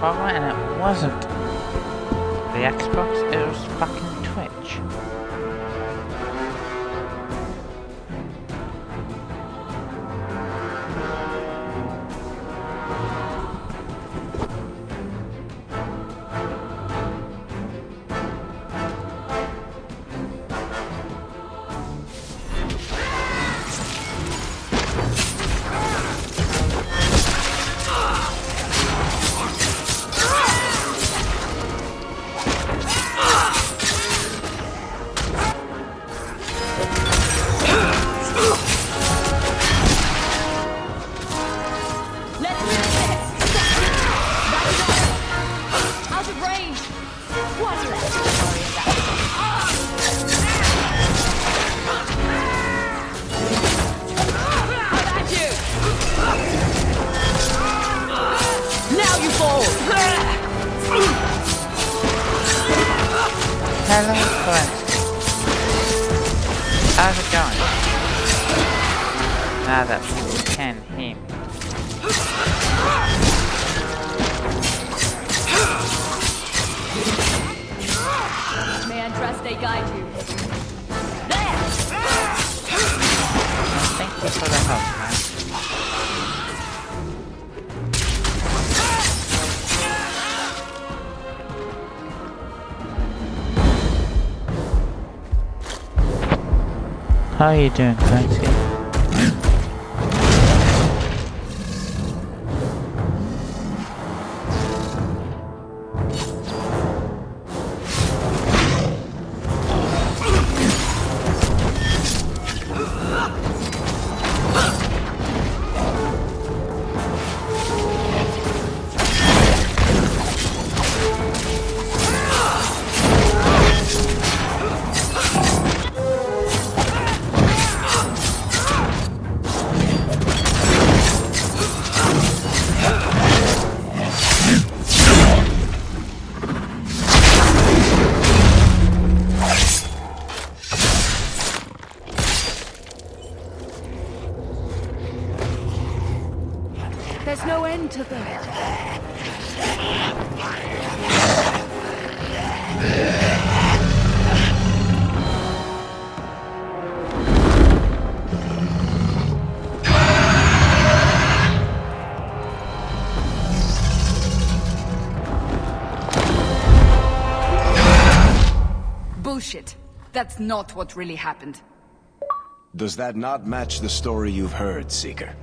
Alright, and it wasn't the Xbox, it was fucking Twitch. Hello, friends. How's it going? Now that you can hear me. May I trust they guide you? There! Thank you for the help, man. How are you doing, Clancy? There's no end to them. Bullshit. That's not what really happened. Does that not match the story you've heard, Seeker?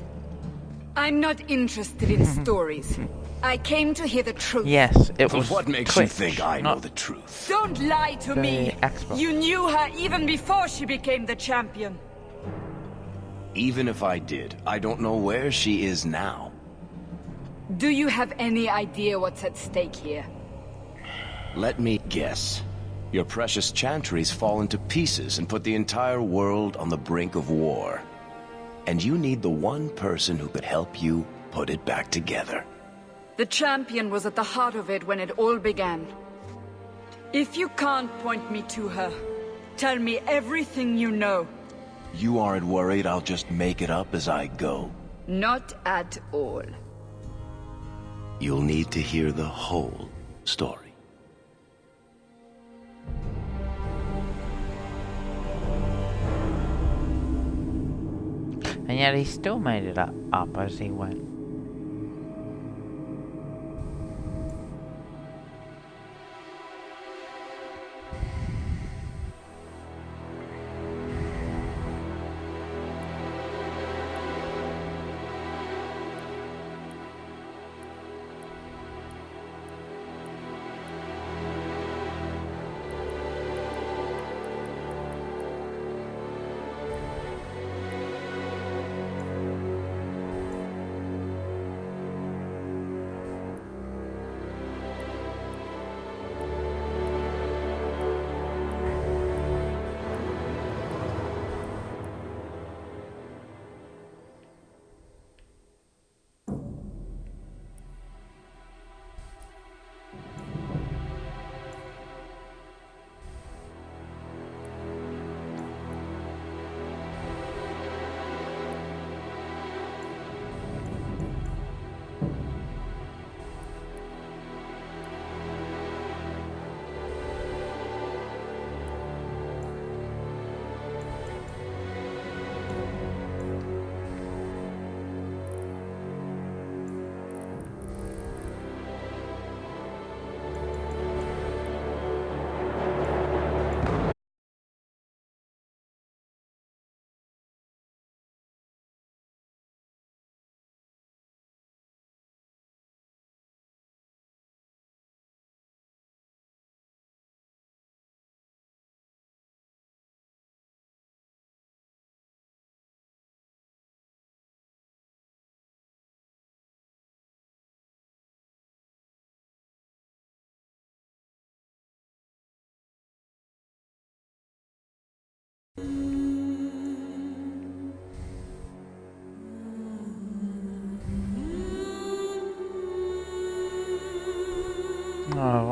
I'm not interested in stories. I came to hear the truth. Yes, it But was what makes Twitch, you think I know not the truth? Don't lie to the me. Xbox. You knew her even before she became the champion. Even if I did, I don't know where she is now. Do you have any idea what's at stake here? Let me guess. Your precious chantries fall into pieces and put the entire world on the brink of war. And you need the one person who could help you put it back together. The champion was at the heart of it when it all began. If you can't point me to her, tell me everything you know. You aren't worried I'll just make it up as I go? Not at all. You'll need to hear the whole story. And yet he still made it up as he went.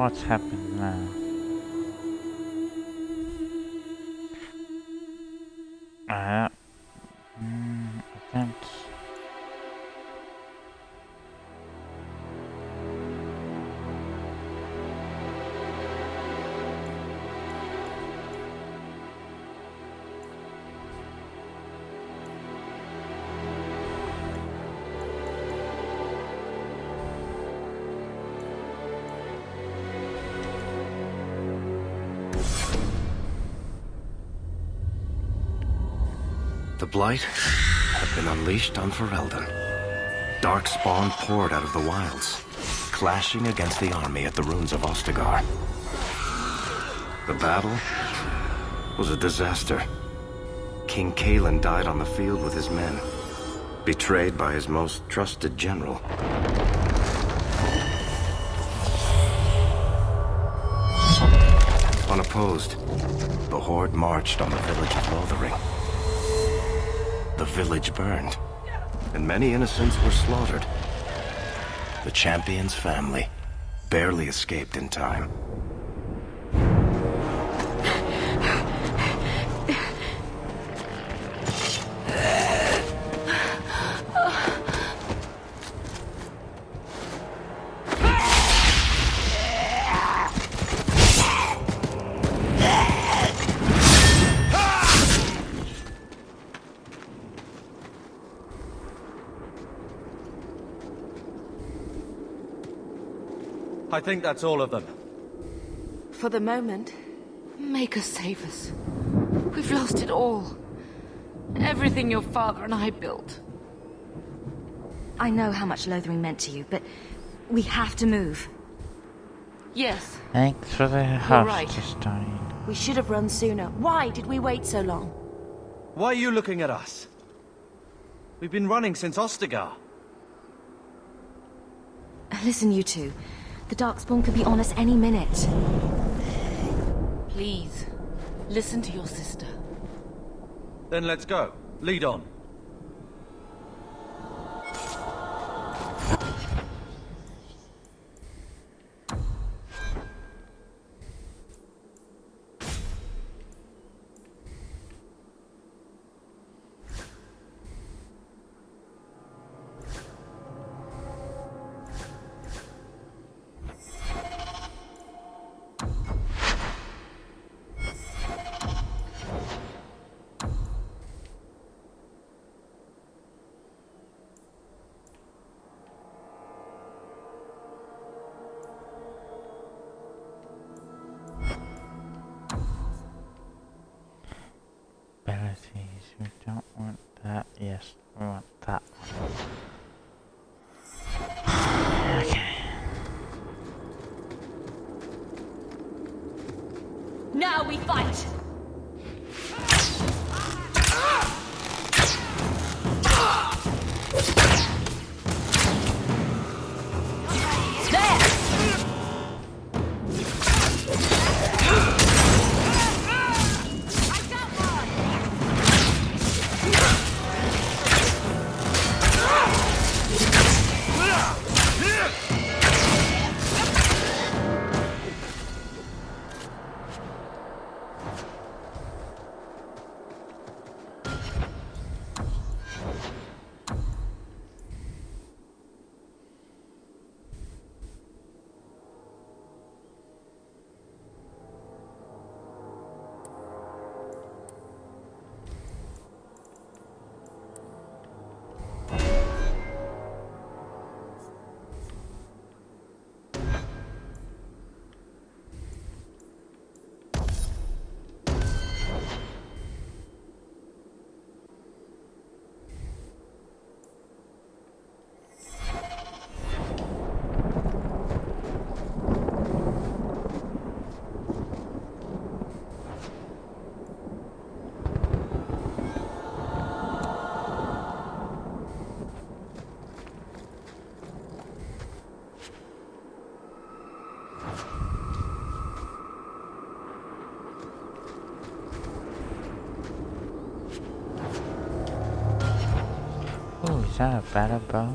what's happened now? Events. The Blight had been unleashed on Ferelden. Darkspawn poured out of the wilds, clashing against the army at the ruins of Ostagar. The battle was a disaster. King Cailan died on the field with his men, betrayed by his most trusted general. Unopposed, the Horde marched on the village of Lothering. The village burned, and many innocents were slaughtered. The champion's family barely escaped in time. I think that's all of them. For the moment, make us save us. We've lost it all. Everything your father and I built. I know how much Lothering meant to you, but we have to move. Yes. Thanks for the hostage, dying. We should have run sooner. Why did we wait so long? Why are you looking at us? We've been running since Ostagar. Listen, you two. The Darkspawn could be on us any minute. Please, listen to your sister. Then let's go. Lead on. We don't want that. Yes, we want that one. Okay. Now we fight! Oh, is that a battle bow?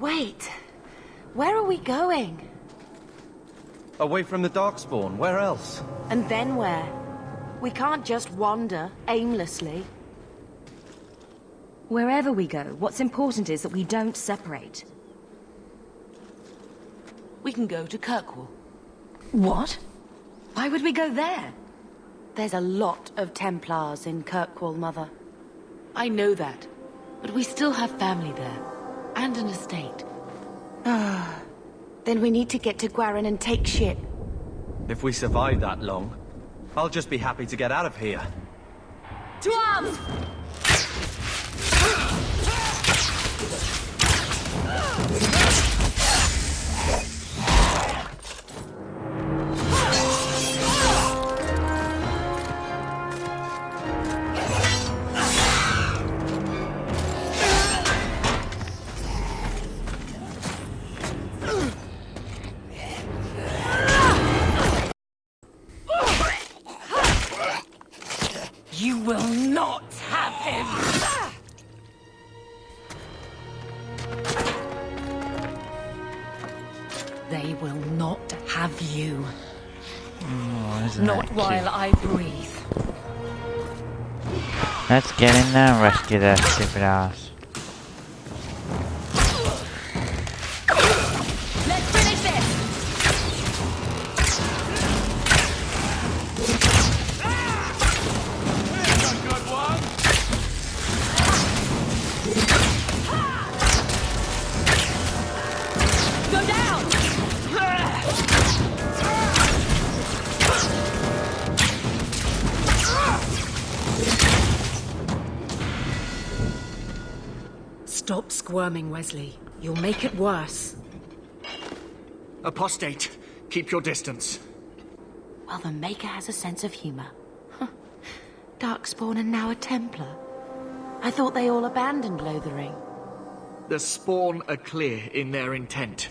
Wait. Where are we going? Away from the Darkspawn, where else? And then where? We can't just wander aimlessly. Wherever we go, what's important is that we don't separate. We can go to Kirkwall. What? Why would we go there? There's a lot of Templars in Kirkwall, Mother. I know that, but we still have family there, and an estate. Then we need to get to Gwarin and take ship. If we survive that long, I'll just be happy to get out of here. To arms! You will not have him! They will not have you. Oh, isn't Not that while cute? I breathe. Let's get in there and rescue their stupid ass. Let's finish this! Go down! Stop squirming, Wesley. You'll make it worse. Apostate, keep your distance. Well, the Maker has a sense of humor. Darkspawn and now a Templar. I thought they all abandoned Lothering. The Spawn are clear in their intent,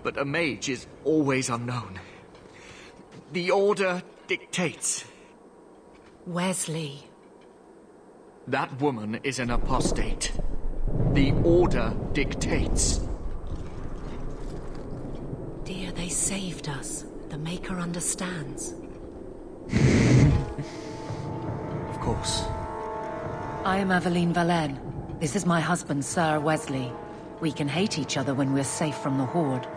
but a mage is always unknown. The Order dictates. Wesley. That woman is an apostate. The Order dictates. Dear, they saved us. The Maker understands. Of course. I am Aveline Valenne. This is my husband, Sir Wesley. We can hate each other when we're safe from the Horde.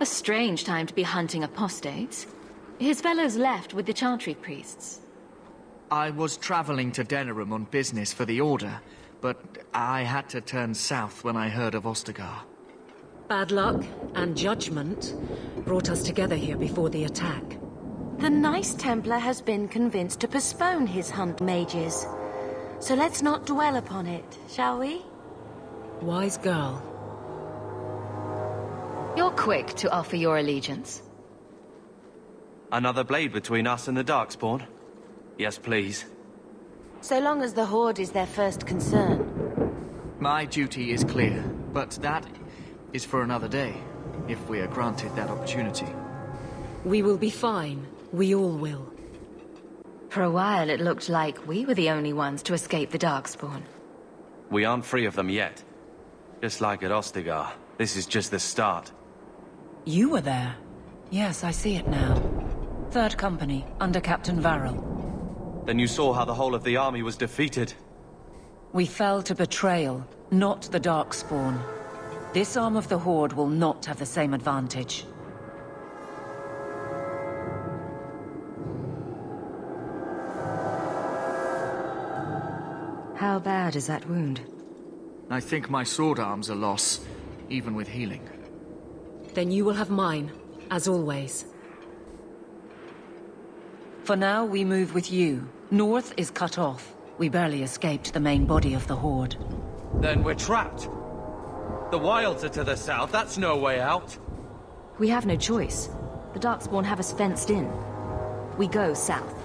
A strange time to be hunting apostates. His fellows left with the Chantry priests. I was traveling to Denerim on business for the Order, but I had to turn south when I heard of Ostagar. Bad luck and judgment brought us together here before the attack. The nice Templar has been convinced to postpone his hunt mages. So let's not dwell upon it, shall we? Wise girl. You're quick to offer your allegiance. Another blade between us and the Darkspawn? Yes, please. So long as the Horde is their first concern. My duty is clear, but that is for another day, if we are granted that opportunity. We will be fine. We all will. For a while, it looked like we were the only ones to escape the Darkspawn. We aren't free of them yet. Just like at Ostagar, this is just the start. You were there. Yes, I see it now. Third Company, under Captain Varel. Then you saw how the whole of the army was defeated. We fell to betrayal, not the Darkspawn. This arm of the Horde will not have the same advantage. How bad is that wound? I think my sword arm's a loss, even with healing. Then you will have mine, as always. For now, we move with you. North is cut off. We barely escaped the main body of the Horde. Then we're trapped. The wilds are to the south, that's no way out. We have no choice. The Darkspawn have us fenced in. We go south.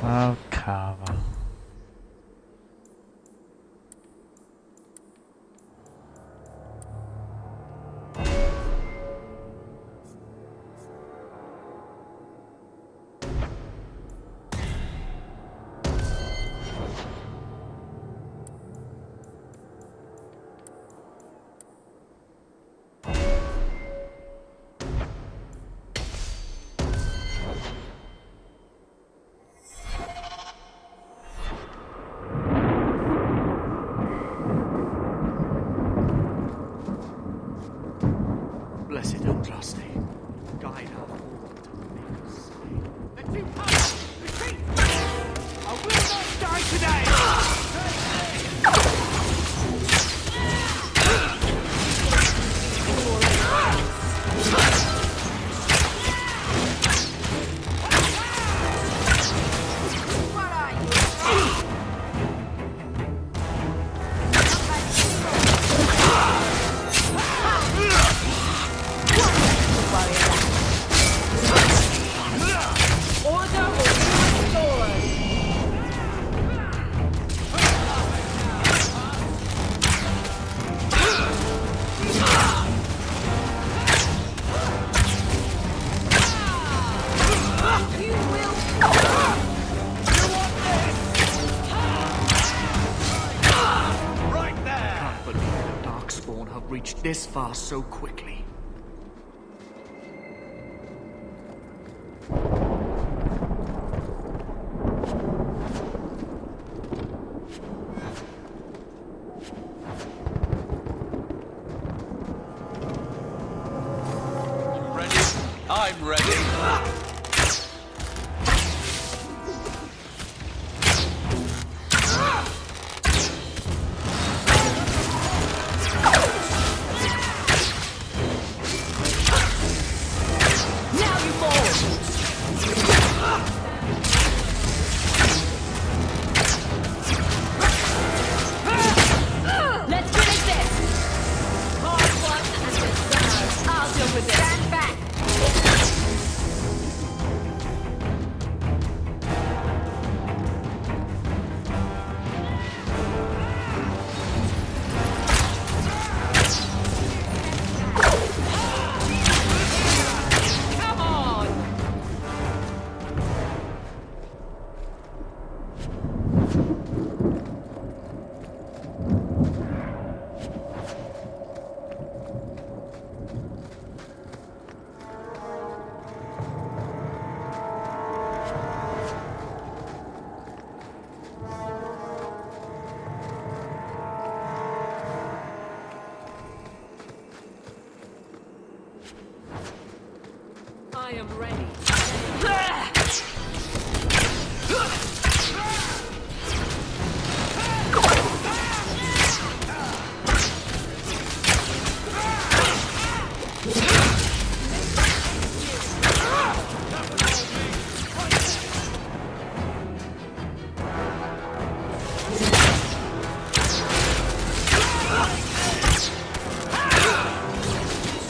Oh, Carver. Reached this far so quickly. Ready? I'm ready. I am ready.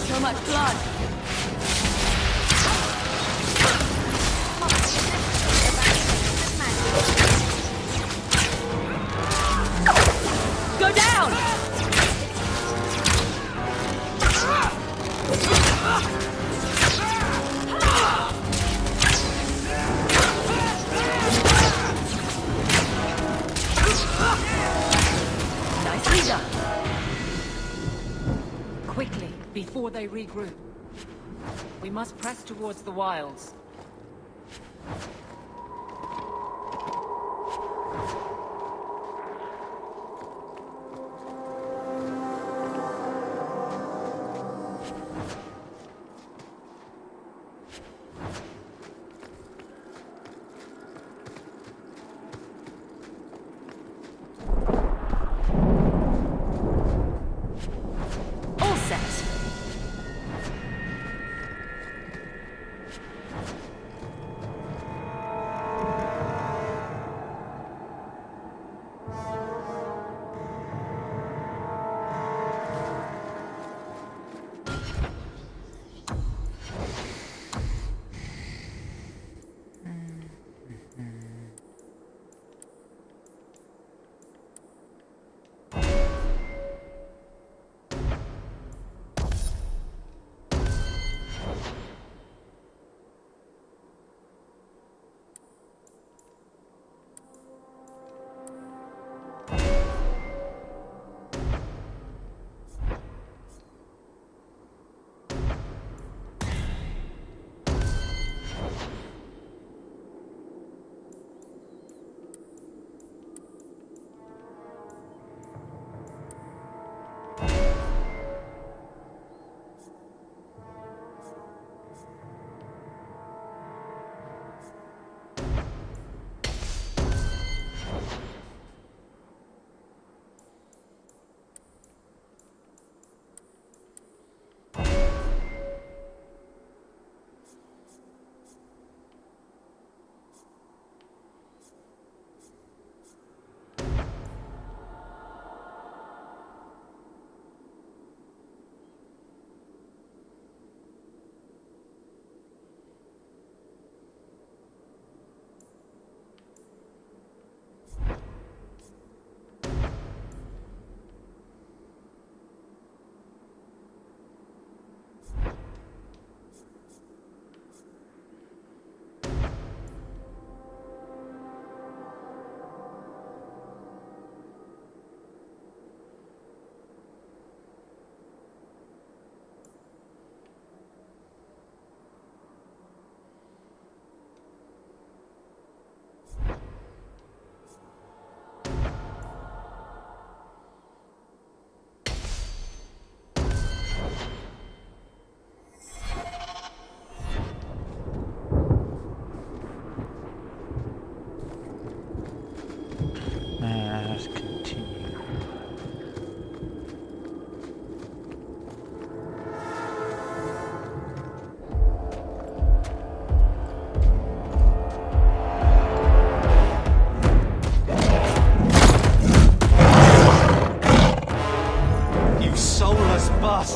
So much blood. Go down! Nicely done. Quickly, before they regroup. We must press towards the wilds. All set.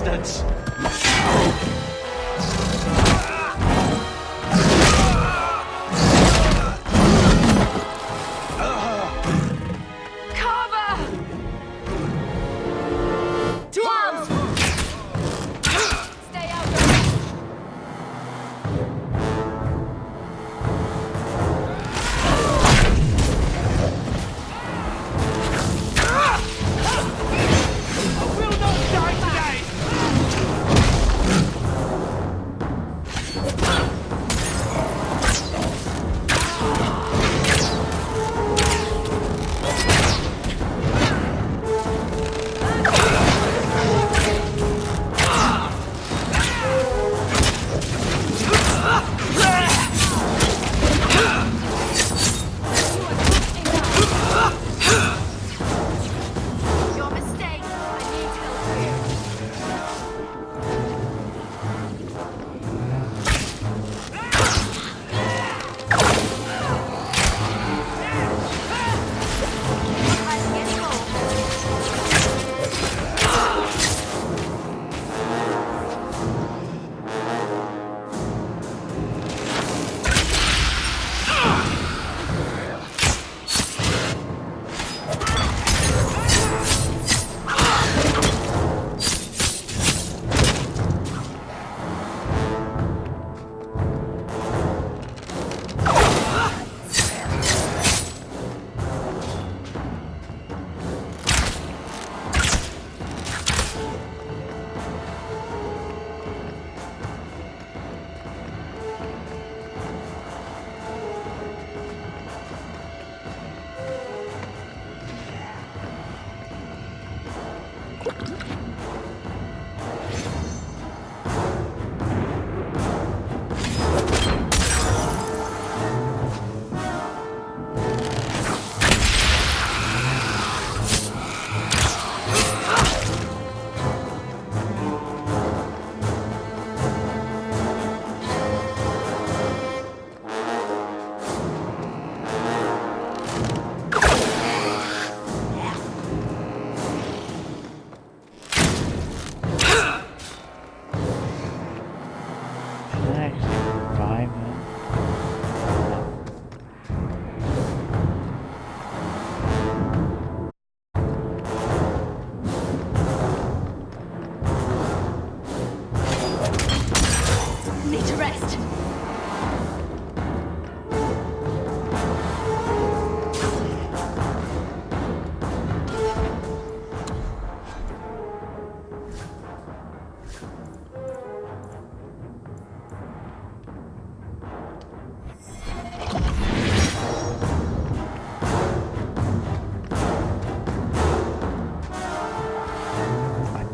bastards!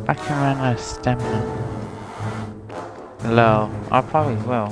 I can run out of stamina. Low. I probably will.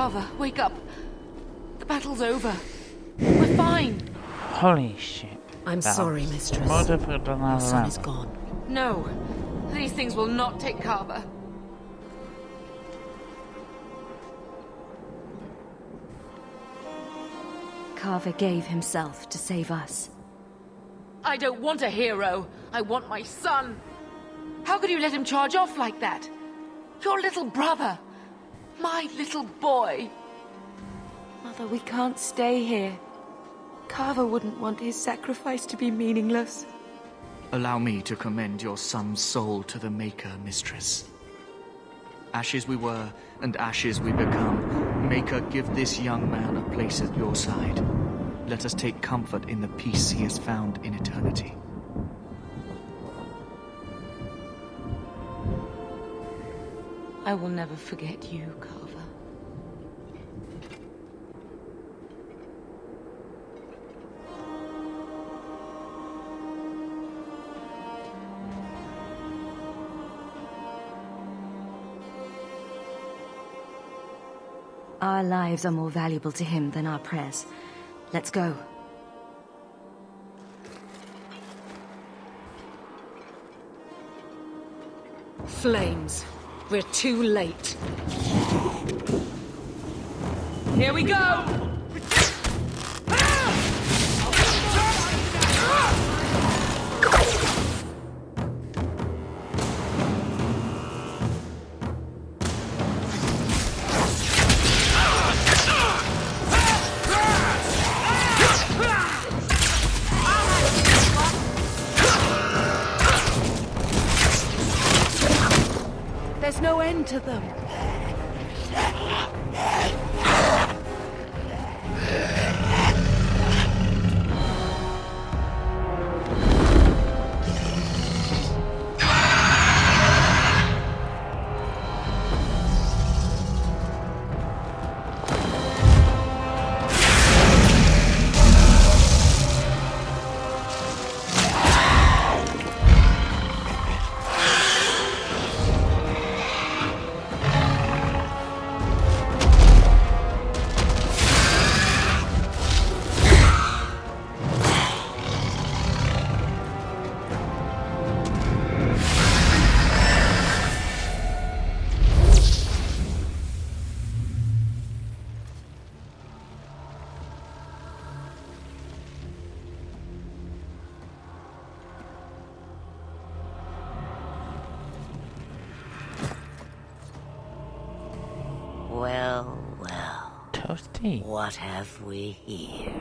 Carver, wake up. The battle's over. We're fine. Holy shit. I'm sorry, mistress. More difficult than I Your son is remember. gone. No, these things will not take Carver. Carver gave himself to save us. I don't want a hero. I want my son. How could you let him charge off like that? Your little brother. My little boy. Mother, we can't stay here. Carver wouldn't want his sacrifice to be meaningless. Allow me to commend your son's soul to the Maker, Mistress. Ashes we were, and ashes we become. Maker, give this young man a place at your side. Let us take comfort in the peace he has found in eternity. I will never forget you, Carver. Our lives are more valuable to him than our prayers. Let's go. Flames. We're too late. Here we go! There's no end to them. Well, well. Toasty. What have we here?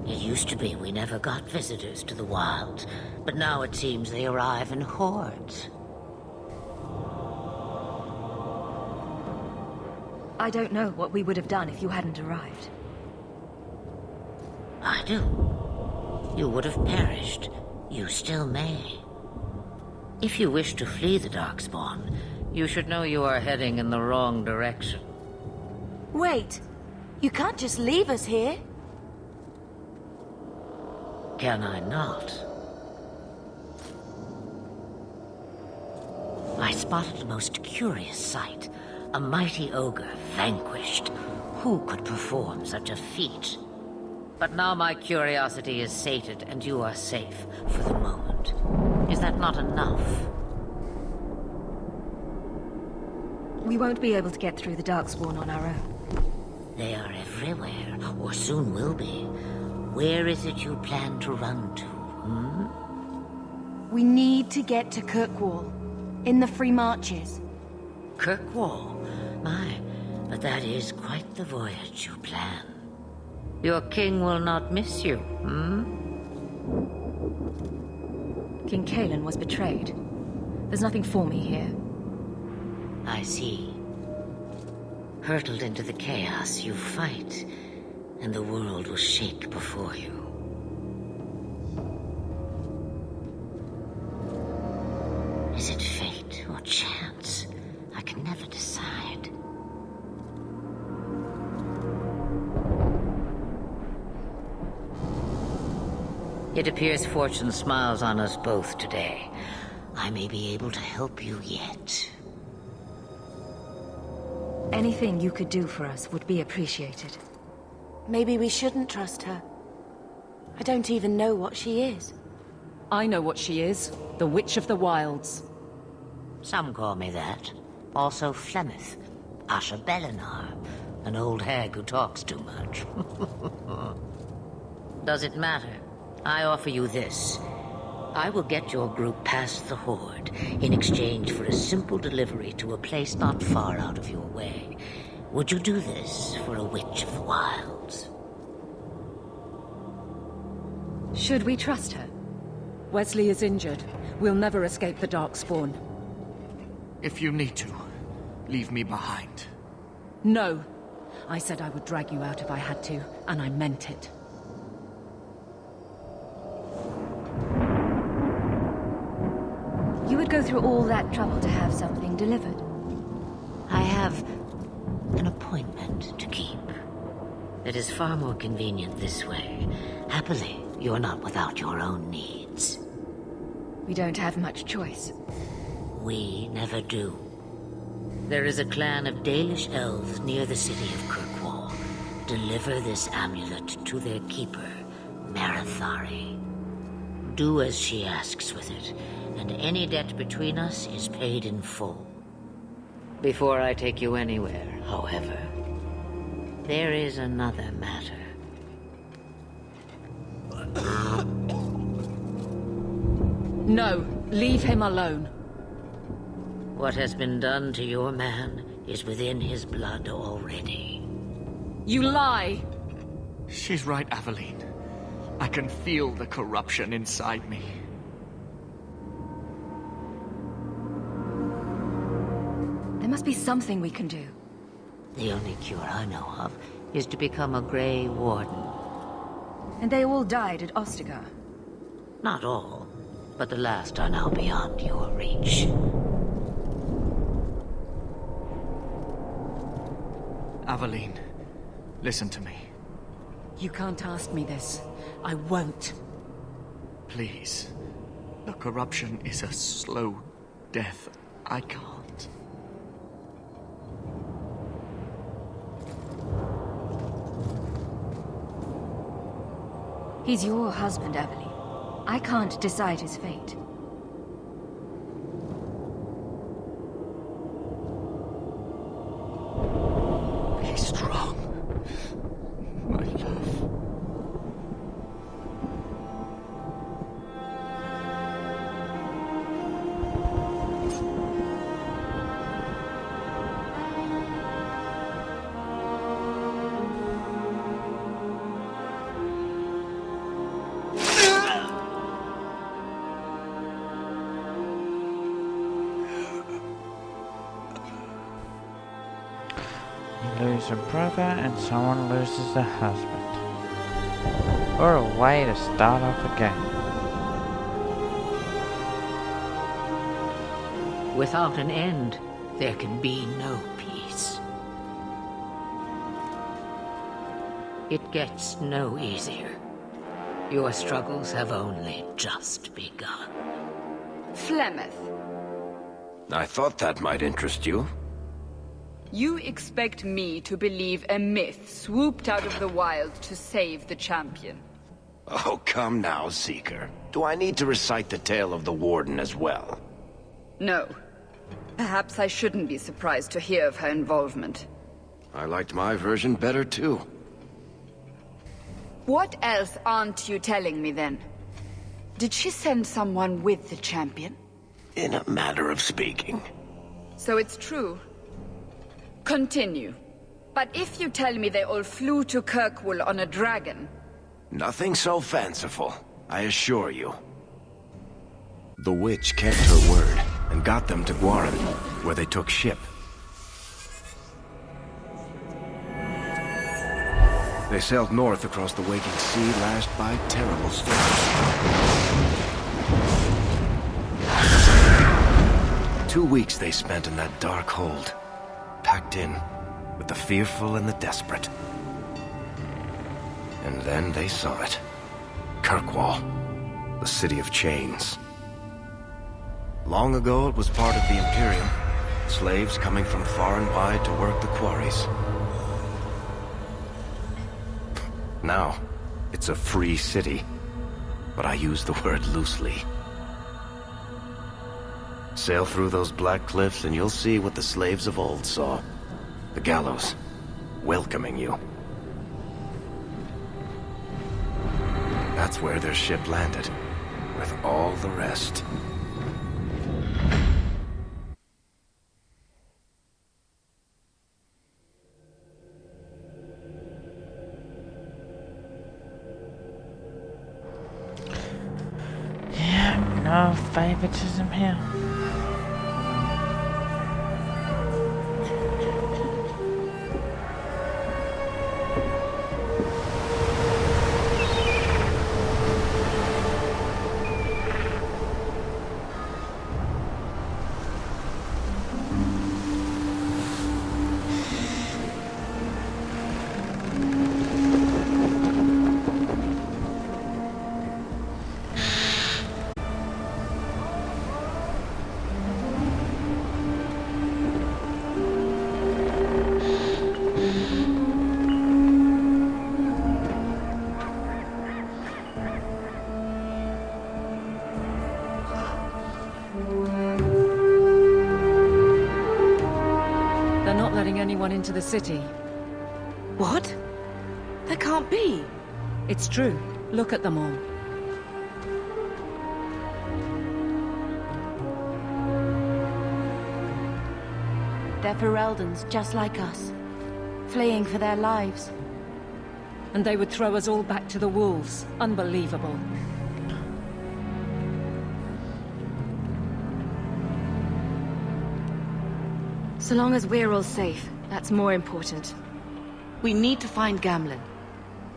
It used to be we never got visitors to the wilds, but now it seems they arrive in hordes. I don't know what we would have done if you hadn't arrived. I do. You would have perished. You still may. If you wish to flee the Darkspawn, you should know you are heading in the wrong direction. Wait. You can't just leave us here. Can I not? I spotted a most curious sight. A mighty ogre vanquished. Who could perform such a feat? But now my curiosity is sated, and you are safe for the moment. Is that not enough? We won't be able to get through the Darkspawn on our own. They are everywhere, or soon will be. Where is it you plan to run to, We need to get to Kirkwall. In the Free Marches. Kirkwall? My, but that is quite the voyage you plan. Your king will not miss you, King Kalen was betrayed. There's nothing for me here. I see. Hurtled into the chaos, you fight, and the world will shake before you. Is it fate or chance? I can never decide. It appears fortune smiles on us both today. I may be able to help you yet. Anything you could do for us would be appreciated. Maybe we shouldn't trust her. I don't even know what she is. I know what she is. The Witch of the Wilds. Some call me that. Also Flemeth, Asha Belinar, an old hag who talks too much. Does it matter? I offer you this. I will get your group past the Horde in exchange for a simple delivery to a place not far out of your way. Would you do this for a witch of the wilds? Should we trust her? Wesley is injured. We'll never escape the Darkspawn. If you need to, leave me behind. No. I said I would drag you out if I had to, and I meant it. You would go through all that trouble to have something delivered? I have an appointment to keep. It is far more convenient this way. Happily, you're not without your own needs. We don't have much choice. We never do. There is a clan of Dalish elves near the city of Kirkwall. Deliver this amulet to their keeper, Marathari. Do as she asks with it, and any debt between us is paid in full. Before I take you anywhere, however, there is another matter. No, leave him alone. What has been done to your man is within his blood already. You lie! She's right, Aveline. I can feel the corruption inside me. There must be something we can do. The only cure I know of is to become a Grey Warden. And they all died at Ostagar. Not all, but the last are now beyond your reach. Aveline, listen to me. You can't ask me this. I won't. Please. The corruption is a slow death. I can't. He's your husband, Evelyn. I can't decide his fate. Be strong, my love. You lose a brother and someone loses a husband. Or a way to start off again. Without an end, there can be no peace. It gets no easier. Your struggles have only just begun. Flemeth, I thought that might interest you. you expect me to believe a myth swooped out of the wild to save the champion? Oh, come now, Seeker. Do I need to recite the tale of the Warden as well? No. Perhaps I shouldn't be surprised to hear of her involvement. I liked my version better, too. What else aren't you telling me, then? Did she send someone with the champion? In a matter of speaking. So it's true. Continue. But if you tell me they all flew to Kirkwall on a dragon... Nothing so fanciful, I assure you. The witch kept her word, and got them to Guaran, where they took ship. They sailed north across the waking sea, lashed by terrible storms. 2 weeks they spent in that dark hold, packed in with the fearful and the desperate. And then they saw it. Kirkwall, the city of chains. Long ago it was part of the Imperium, slaves coming from far and wide to work the quarries. Now, it's a free city, but I use the word loosely. Sail through those black cliffs and you'll see what the slaves of old saw. The gallows, welcoming you. That's where their ship landed. with all the rest. Yeah, no favoritism here. They're not letting anyone into the city. What? That can't be. It's true. Look at them all. They're Fereldans, just like us. Fleeing for their lives. And they would throw us all back to the wolves. Unbelievable. So long as we're all safe, that's more important. We need to find Gamlen.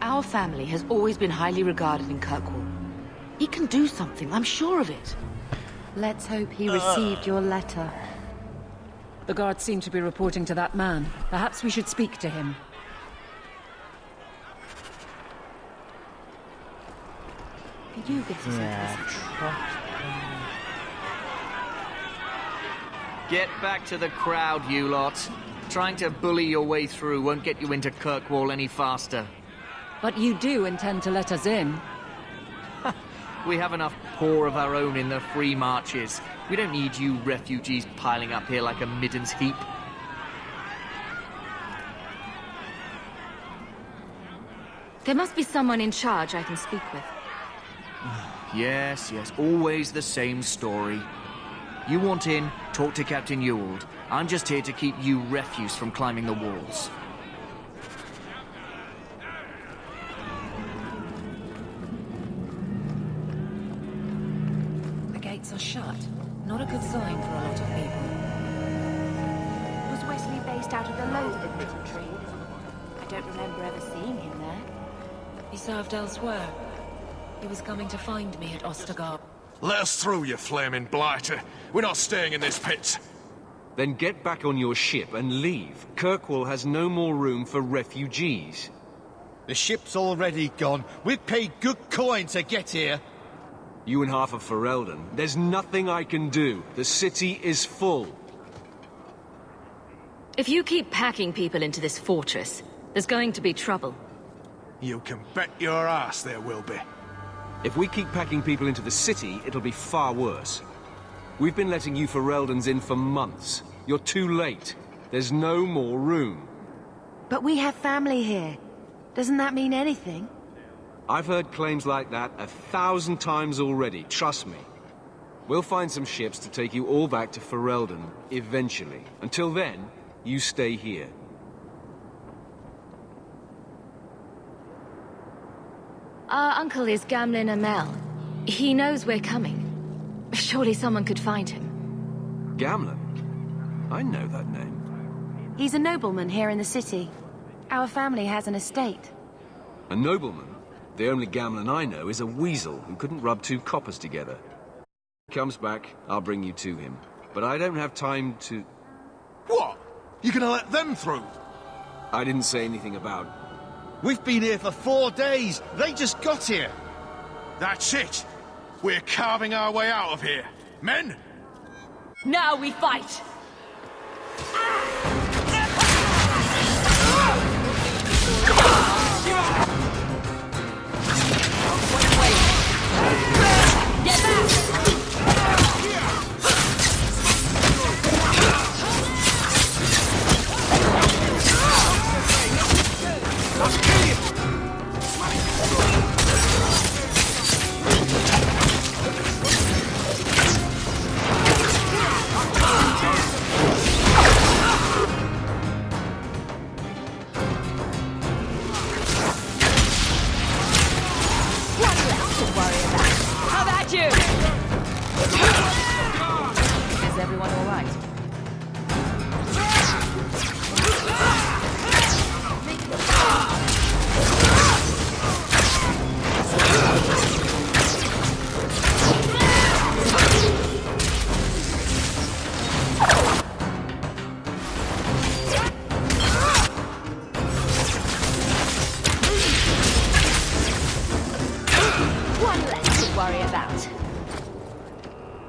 Our family has always been highly regarded in Kirkwall. He can do something, I'm sure of it. Let's hope he received your letter. The guards seem to be reporting to that man. Perhaps we should speak to him. You get us Yeah, Get back to the crowd, you lot. Trying to bully your way through won't get you into Kirkwall any faster. But you do intend to let us in. We have enough poor of our own in the free marches. We don't need you refugees piling up here like a middens heap. There must be someone in charge I can speak with. Yes, always the same story. You want in, talk to Captain Ewald. I'm just here to keep you refuse from climbing the walls. The gates are shut. Not a good sign for a lot of people. Was Wesley based out of the Loathed infantry? I don't remember ever seeing him there. He served elsewhere. He was coming to find me at Ostergard. Let us through, you flaming blighter. We're not staying in this pit. Then get back on your ship and leave. Kirkwall has no more room for refugees. The ship's already gone. We've paid good coin to get here. You and half of Ferelden. There's nothing I can do. The city is full. If you keep packing people into this fortress, there's going to be trouble. You can bet your ass there will be. If we keep packing people into the city, it'll be far worse. We've been letting you Fereldans in for months. You're too late. There's no more room. But we have family here. Doesn't that mean anything? I've heard claims like that 1,000 times already, trust me. We'll find some ships to take you all back to Ferelden, eventually. Until then, you stay here. Our uncle is Gamlen Amel. He knows we're coming. Surely someone could find him. Gamlen? I know that name. He's a nobleman here in the city. Our family has an estate. A nobleman? The only Gamlen I know is a weasel who couldn't rub two coppers together. If he comes back, I'll bring you to him. But I don't have time to... What? You gonna let them through? I didn't say anything about... We've been here for 4 days. They just got here. That's it. We're carving our way out of here. Men? Now we fight! Get back! you! Is everyone all right? One less to worry about.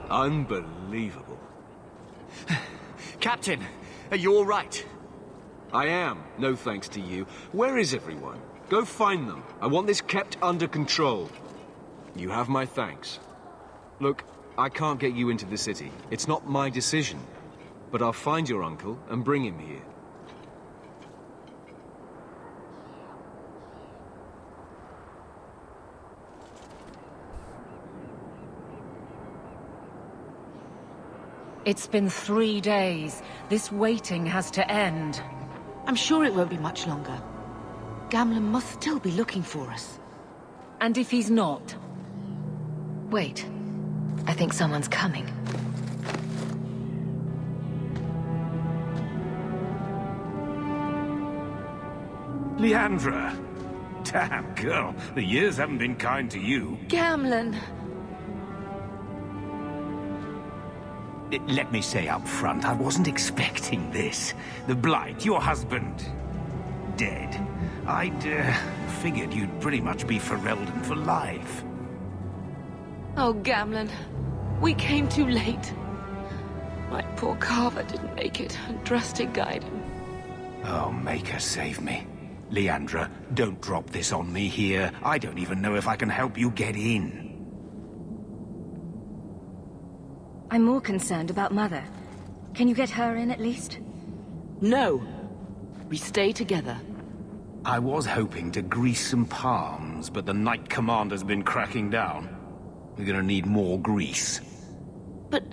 Unbelievable. Captain, are you all right? I am, no thanks to you. Where is everyone? Go find them. I want this kept under control. You have my thanks. Look, I can't get you into the city. It's not my decision. But I'll find your uncle and bring him here. It's been 3 days. This waiting has to end. I'm sure it won't be much longer. Gamlen must still be looking for us. And if he's not? Wait. I think someone's coming. Leandra! Damn, girl, the years haven't been kind to you. Gamlen! Let me say up front, I wasn't expecting this. The Blight, your husband, dead. I'd figured you'd pretty much be Ferelden for life. Oh, Gamlen. We came too late. My poor Carver didn't make it, and Drastic guide him. Oh, Maker, save me. Leandra, don't drop this on me here. I don't even know if I can help you get in. I'm more concerned about Mother. Can you get her in at least? No. We stay together. I was hoping to grease some palms, but the Knight Commander's been cracking down. We're gonna need more grease. But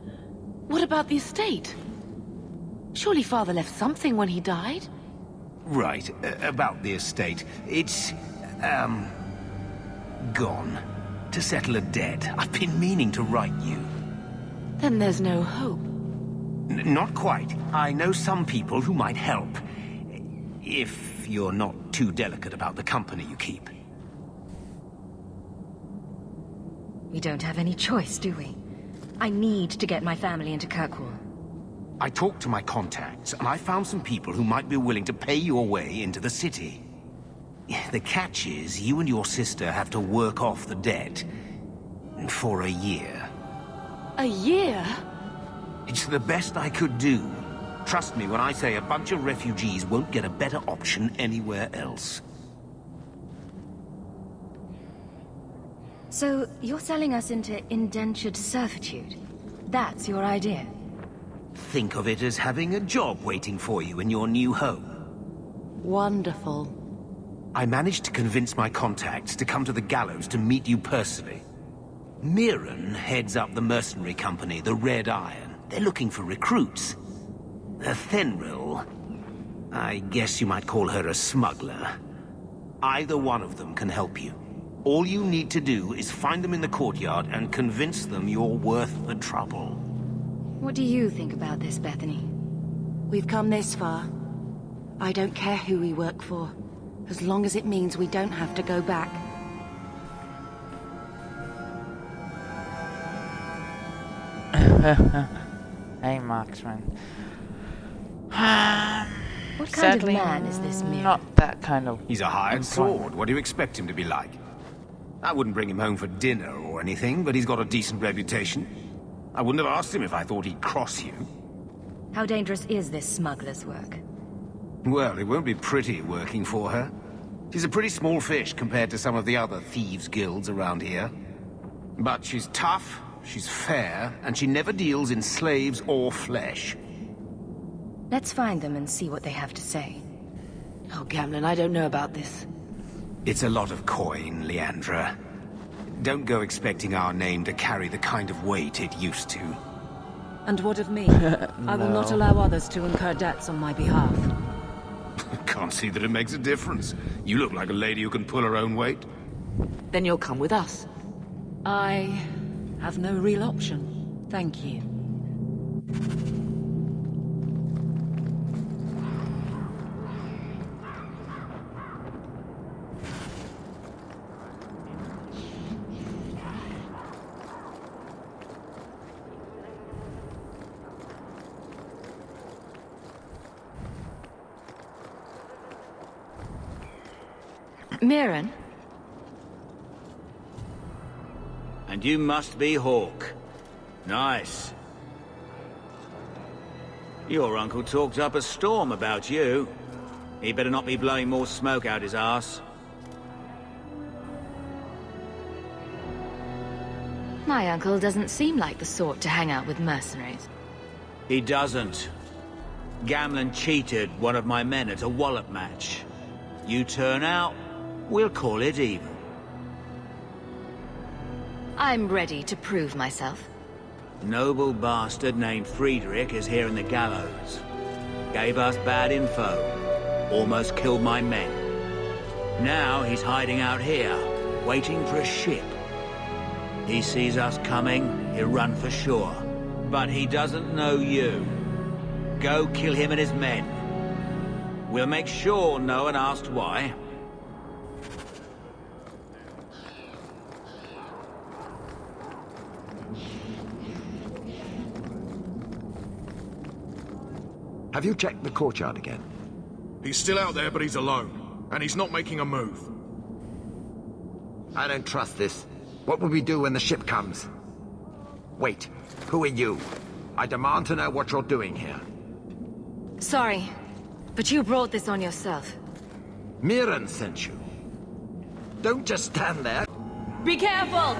what about the estate? Surely Father left something when he died? Right, about the estate. It's, gone. To settle a debt. I've been meaning to write you. Then there's no hope. Not quite. I know some people who might help. If you're not too delicate about the company you keep. We don't have any choice, do we? I need to get my family into Kirkwall. I talked to my contacts, and I found some people who might be willing to pay your way into the city. The catch is, you and your sister have to work off the debt. For a year. A year? It's the best I could do. Trust me when I say a bunch of refugees won't get a better option anywhere else. So, you're selling us into indentured servitude? That's your idea? Think of it as having a job waiting for you in your new home. Wonderful. I managed to convince my contacts to come to the gallows to meet you personally. Mirren heads up the mercenary company, the Red Iron. They're looking for recruits. Fenrir, I guess you might call her a smuggler. Either one of them can help you. All you need to do is find them in the courtyard and convince them you're worth the trouble. What do you think about this, Bethany? We've come this far. I don't care who we work for, as long as it means we don't have to go back. Hey, marksman. What kind of man is this Mirren? Not that kind of... He's a hired sword. What do you expect him to be like? I wouldn't bring him home for dinner or anything, but he's got a decent reputation. I wouldn't have asked him if I thought he'd cross you. How dangerous is this smuggler's work? Well, it won't be pretty working for her. She's a pretty small fish compared to some of the other thieves' guilds around here. But she's tough, she's fair, and she never deals in slaves or flesh. Let's find them and see what they have to say. Oh, Gamlen, I don't know about this. It's a lot of coin, Leandra. Don't go expecting our name to carry the kind of weight it used to. And what of me? I will not allow others to incur debts on my behalf. Can't see that it makes a difference. You look like a lady who can pull her own weight. Then you'll come with us. I Have no real option. Thank you. Mirren? And you must be Hawk. Nice. Your uncle talked up a storm about you. He better not be blowing more smoke out his arse. My uncle doesn't seem like the sort to hang out with mercenaries. He doesn't. Gamlen cheated one of my men at a wallop match. You turn out, we'll call it even. I'm ready to prove myself. Noble bastard named Friedrich is here in the gallows. Gave us bad info. Almost killed my men. Now he's hiding out here, waiting for a ship. He sees us coming, he'll run for sure. But he doesn't know you. Go kill him and his men. We'll make sure no one asks why. Have you checked the courtyard again? He's still out there, but he's alone. And he's not making a move. I don't trust this. What will we do when the ship comes? Wait, who are you? I demand to know what you're doing here. Sorry, but you brought this on yourself. Mirren sent you. Don't just stand there. Be careful!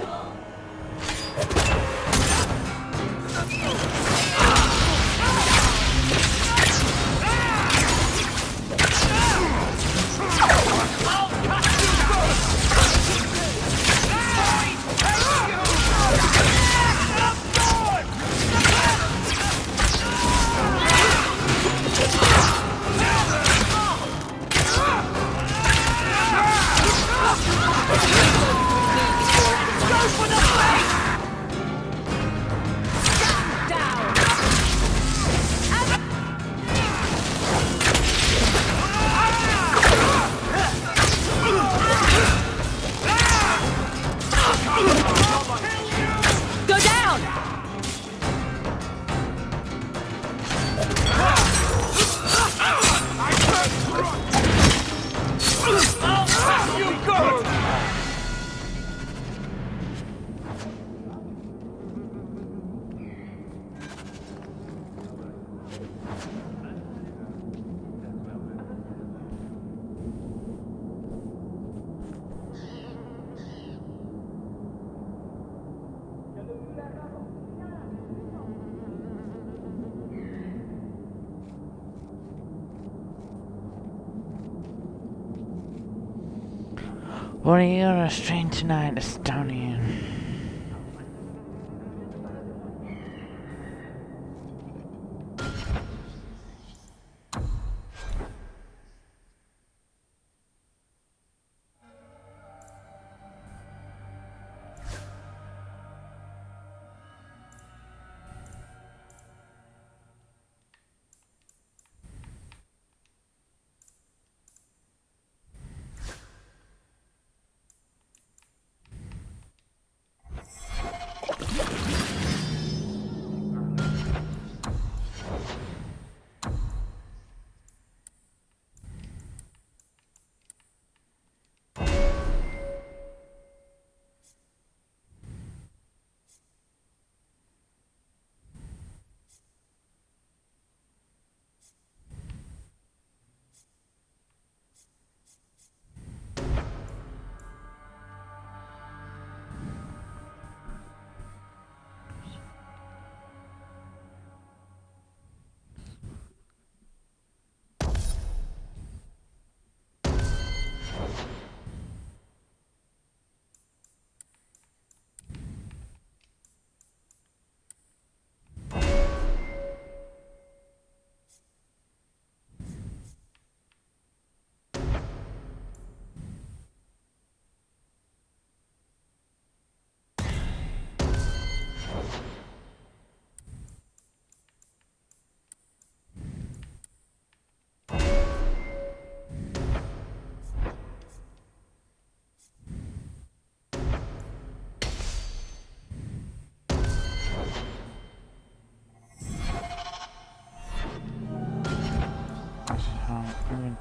What are you restrained tonight, Estonian?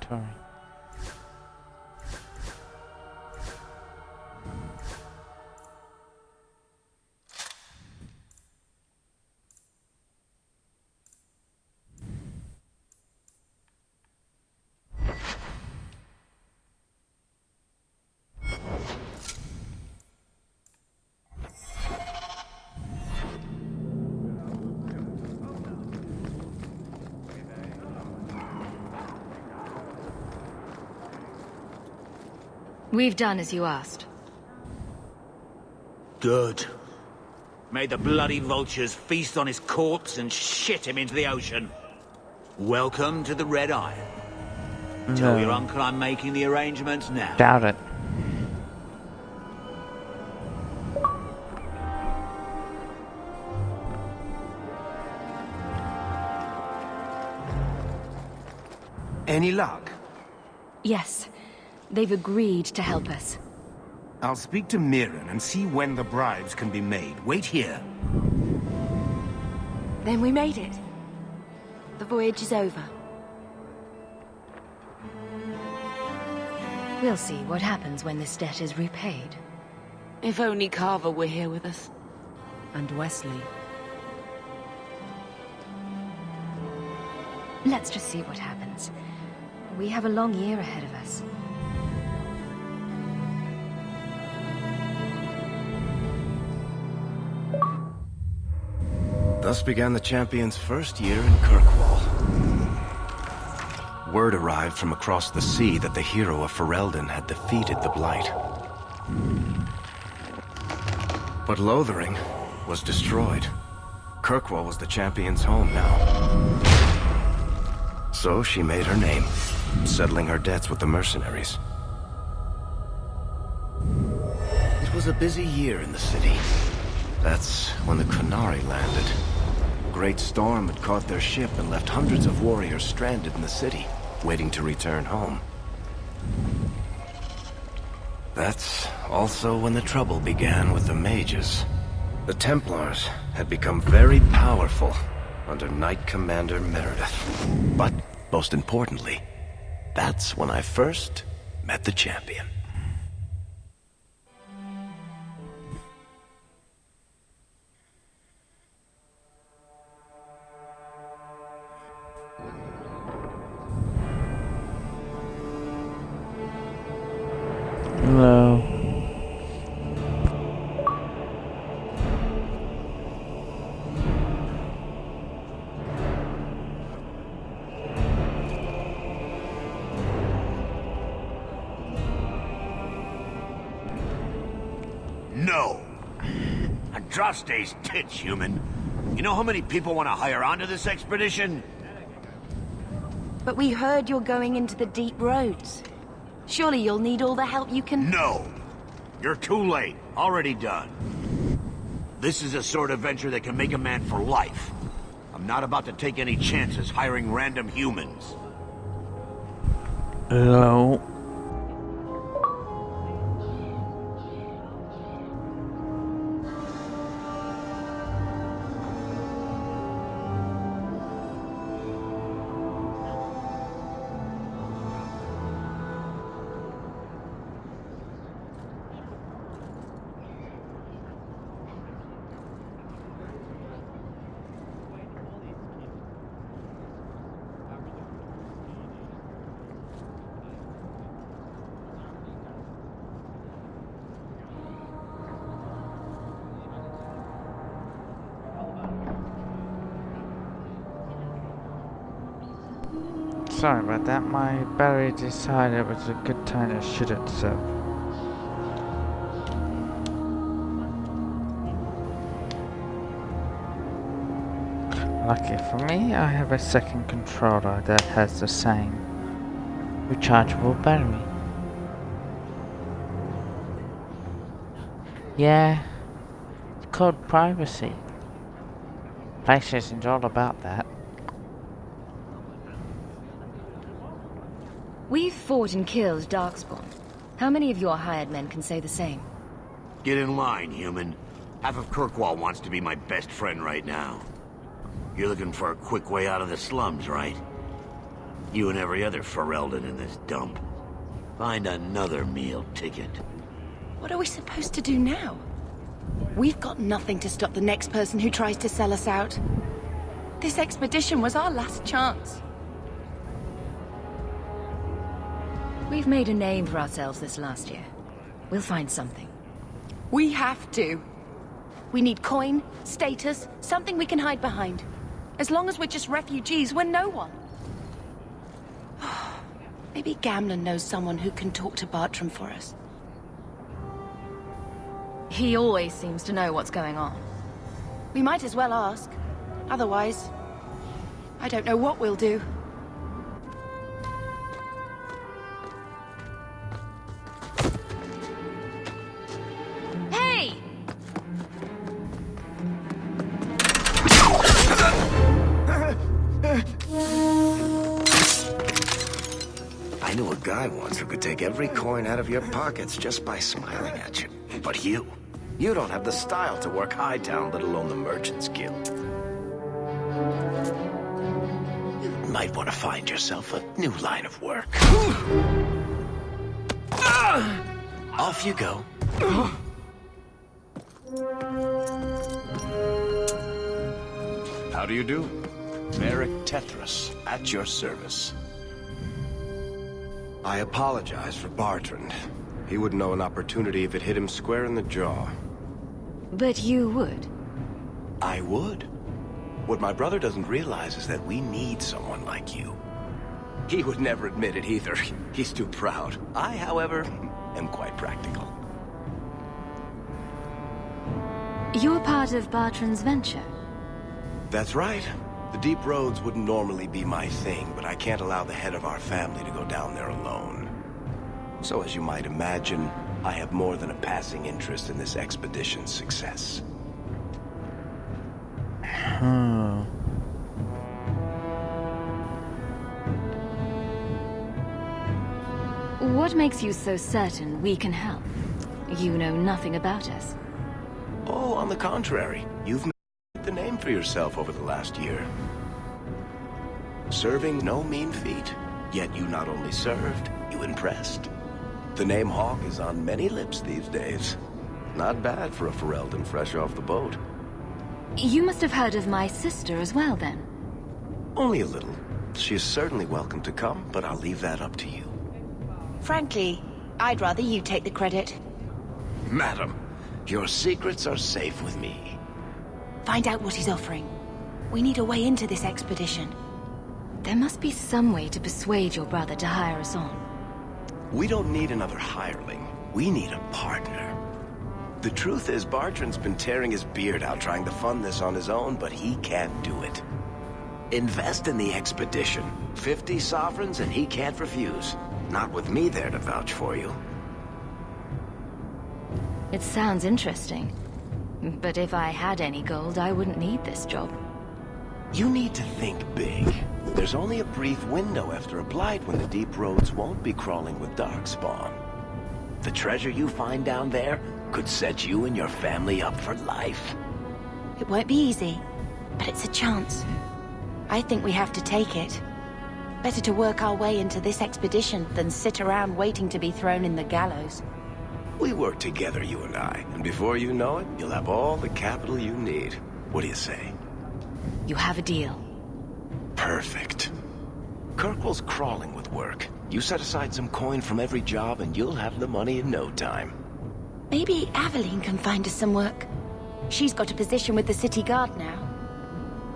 inventory. We've done as you asked. Good. May the bloody vultures feast on his corpse and shit him into the ocean. Welcome to the Red Iron. Tell your uncle I'm making the arrangements now. Doubt it. Any luck? Yes. They've agreed to help us. I'll speak to Mirren and see when the bribes can be made. Wait here. Then we made it. The voyage is over. We'll see what happens when this debt is repaid. If only Carver were here with us. And Wesley. Let's just see what happens. We have a long year ahead of us. Thus began the champion's first year in Kirkwall. Word arrived from across the sea that the hero of Ferelden had defeated the Blight. But Lothering was destroyed. Kirkwall was the champion's home now. So she made her name, settling her debts with the mercenaries. It was a busy year in the city. That's when the Qunari landed. A great storm had caught their ship and left hundreds of warriors stranded in the city, waiting to return home. That's also when the trouble began with the mages. The Templars had become very powerful under Knight Commander Meredith. But, most importantly, that's when I first met the champion. Hello. No. Andraste's tits, human. You know how many people want to hire onto this expedition? But we heard you're going into the deep roads. Surely you'll need all the help you can... No. You're too late. Already done. This is a sort of venture that can make a man for life. I'm not about to take any chances hiring random humans. Hello. Sorry about that, my battery decided it was a good time to shit itself. Lucky for me, I have a second controller that has the same rechargeable battery. Yeah, it's called privacy. PlayStation's all about that. We've fought and killed Darkspawn. How many of your hired men can say the same? Get in line, human. Half of Kirkwall wants to be my best friend right now. You're looking for a quick way out of the slums, right? You and every other Ferelden in this dump. Find another meal ticket. What are we supposed to do now? We've got nothing to stop the next person who tries to sell us out. This expedition was our last chance. We've made a name for ourselves this last year. We'll find something. We have to. We need coin, status, something we can hide behind. As long as we're just refugees, we're no one. Maybe Gamlen knows someone who can talk to Bartram for us. He always seems to know what's going on. We might as well ask. Otherwise, I don't know what we'll do. Hey! I knew a guy once who could take every coin out of your pockets just by smiling at you. But you don't have the style to work Hightown, let alone the Merchants Guild. You might want to find yourself a new line of work. Off you go. How do you do? Merrick Tethras, at your service. I apologize for Bartrand. He wouldn't know an opportunity if it hit him square in the jaw. But you would. I would. What my brother doesn't realize is that we need someone like you. He would never admit it either. He's too proud. I, however, am quite practical. You're part of Bartrand's venture. That's right. The deep roads wouldn't normally be my thing, but I can't allow the head of our family to go down there alone. So as you might imagine, I have more than a passing interest in this expedition's success. What makes you so certain we can help? You know nothing about us. Oh, on the contrary, you've made the name for yourself over the last year. Serving no mean feat, yet you not only served, you impressed. The name Hawk is on many lips these days. Not bad for a Ferelden fresh off the boat. You must have heard of my sister as well, then? Only a little. She is certainly welcome to come, but I'll leave that up to you. Frankly, I'd rather you take the credit. Madam, your secrets are safe with me. Find out what he's offering. We need a way into this expedition. There must be some way to persuade your brother to hire us on. We don't need another hireling. We need a partner. The truth is, Bartrand's been tearing his beard out trying to fund this on his own, but he can't do it. Invest in the expedition. 50 sovereigns and he can't refuse. Not with me there to vouch for you. It sounds interesting. But if I had any gold, I wouldn't need this job. You need to think big. There's only a brief window after a blight when the deep roads won't be crawling with darkspawn. The treasure you find down there could set you and your family up for life. It won't be easy, but it's a chance. I think we have to take it. Better to work our way into this expedition than sit around waiting to be thrown in the gallows. We work together, you and I, and before you know it, you'll have all the capital you need. What do you say? You have a deal. Perfect. Kirkwall's crawling with work. You set aside some coin from every job and you'll have the money in no time. Maybe Aveline can find us some work. She's got a position with the city guard now.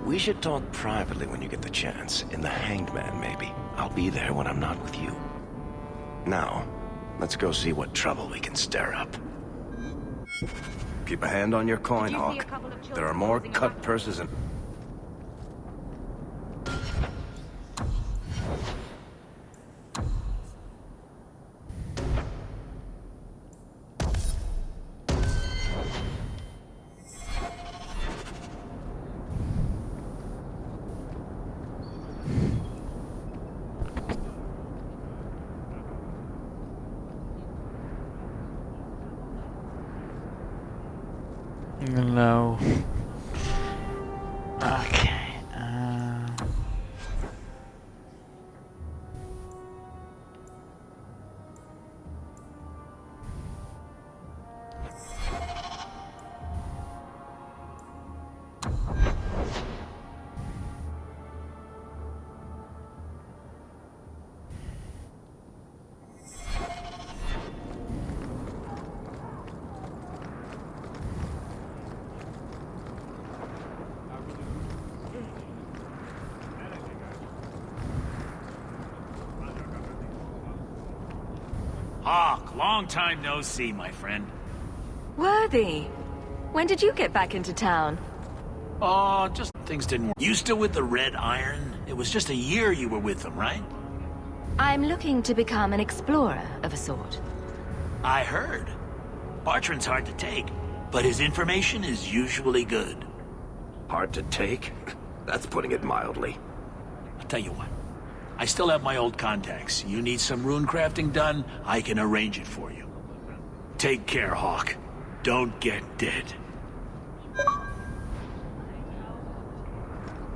We should talk privately when you get the chance. In the Hanged Man, maybe. I'll be there when I'm not with you. Now, let's go see what trouble we can stir up. Keep a hand on your coin, Hawk. There are more cut purses and... No. Okay. Hawk, long time no see, my friend. Worthy. When did you get back into town? Oh, just things didn't work. You still with the Red Iron? It was just a year you were with them, right? I'm looking to become an explorer of a sort. I heard. Bartrand's hard to take, but his information is usually good. Hard to take? That's putting it mildly. I'll tell you what. I still have my old contacts. You need some rune crafting done, I can arrange it for you. Take care, Hawk. Don't get dead.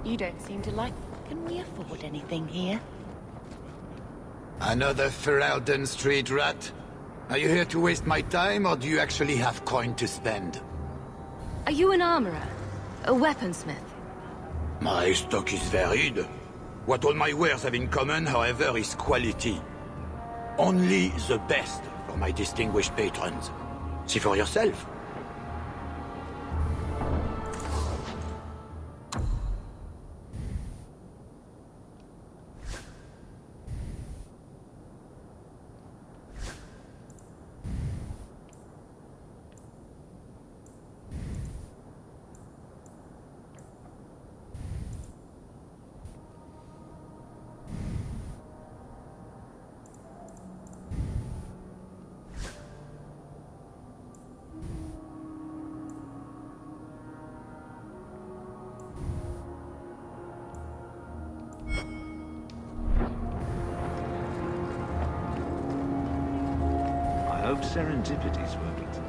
You don't seem to like... Can we afford anything here? Another Ferelden street rat? Are you here to waste my time, or do you actually have coin to spend? Are you an armorer? A weaponsmith? My stock is varied. What all my wares have in common, however, is quality. Only the best for my distinguished patrons. See for yourself. I hope serendipity's working today.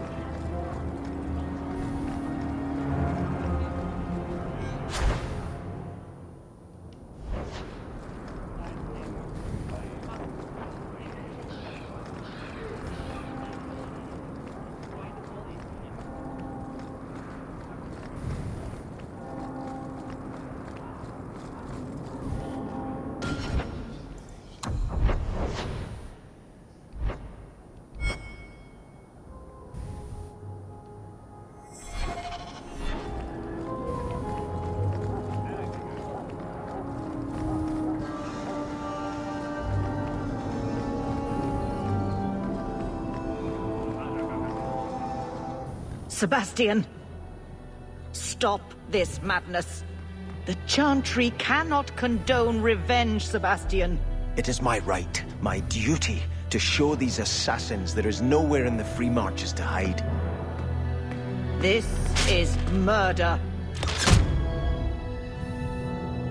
Sebastian! Stop this madness. The Chantry cannot condone revenge, Sebastian. It is my right, my duty, to show these assassins there is nowhere in the Free Marches to hide. This is murder.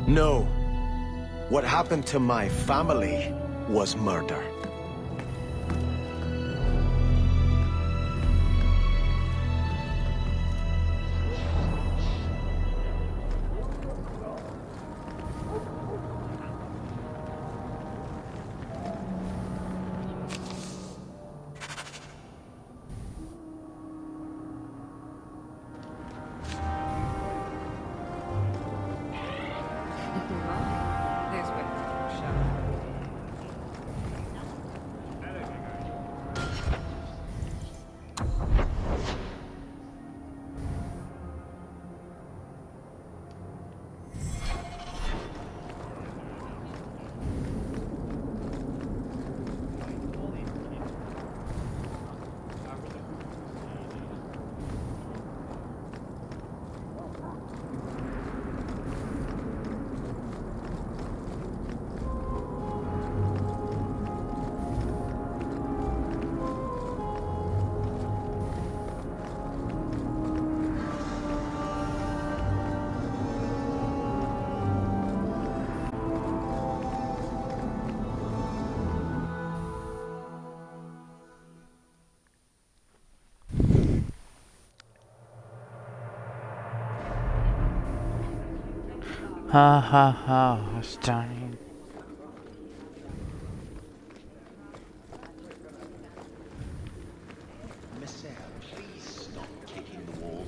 No. What happened to my family was murder. Ha ha ha, stunning. Monsieur, please stop kicking the wall.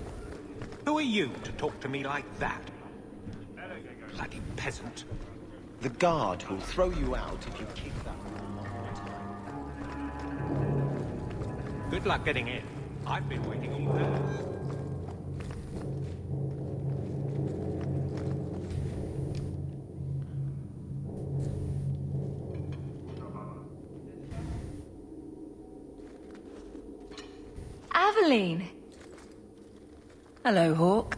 Who are you to talk to me like that? Bloody peasant. The guard who'll throw you out if you kick that wall one more time. Good luck getting in. I've been waiting all day. Aveline. Hello, Hawk.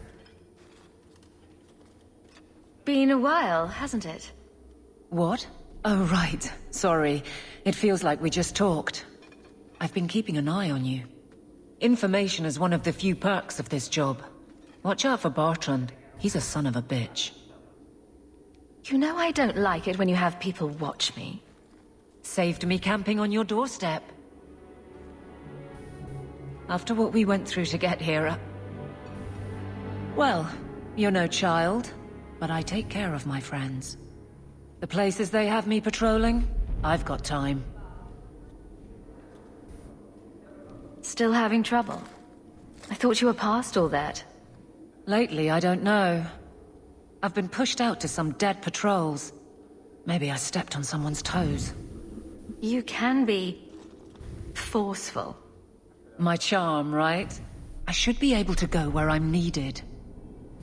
Been a while, hasn't it? What? Oh, right. Sorry. It feels like we just talked. I've been keeping an eye on you. Information is one of the few perks of this job. Watch out for Bartrand. He's a son of a bitch. You know I don't like it when you have people watch me. Saved me camping on your doorstep. After what we went through to get here, well, you're no child, but I take care of my friends. The places they have me patrolling, I've got time. Still having trouble? I thought you were past all that. Lately, I don't know. I've been pushed out to some dead patrols. Maybe I stepped on someone's toes. You can be forceful. My charm, right? I should be able to go where I'm needed.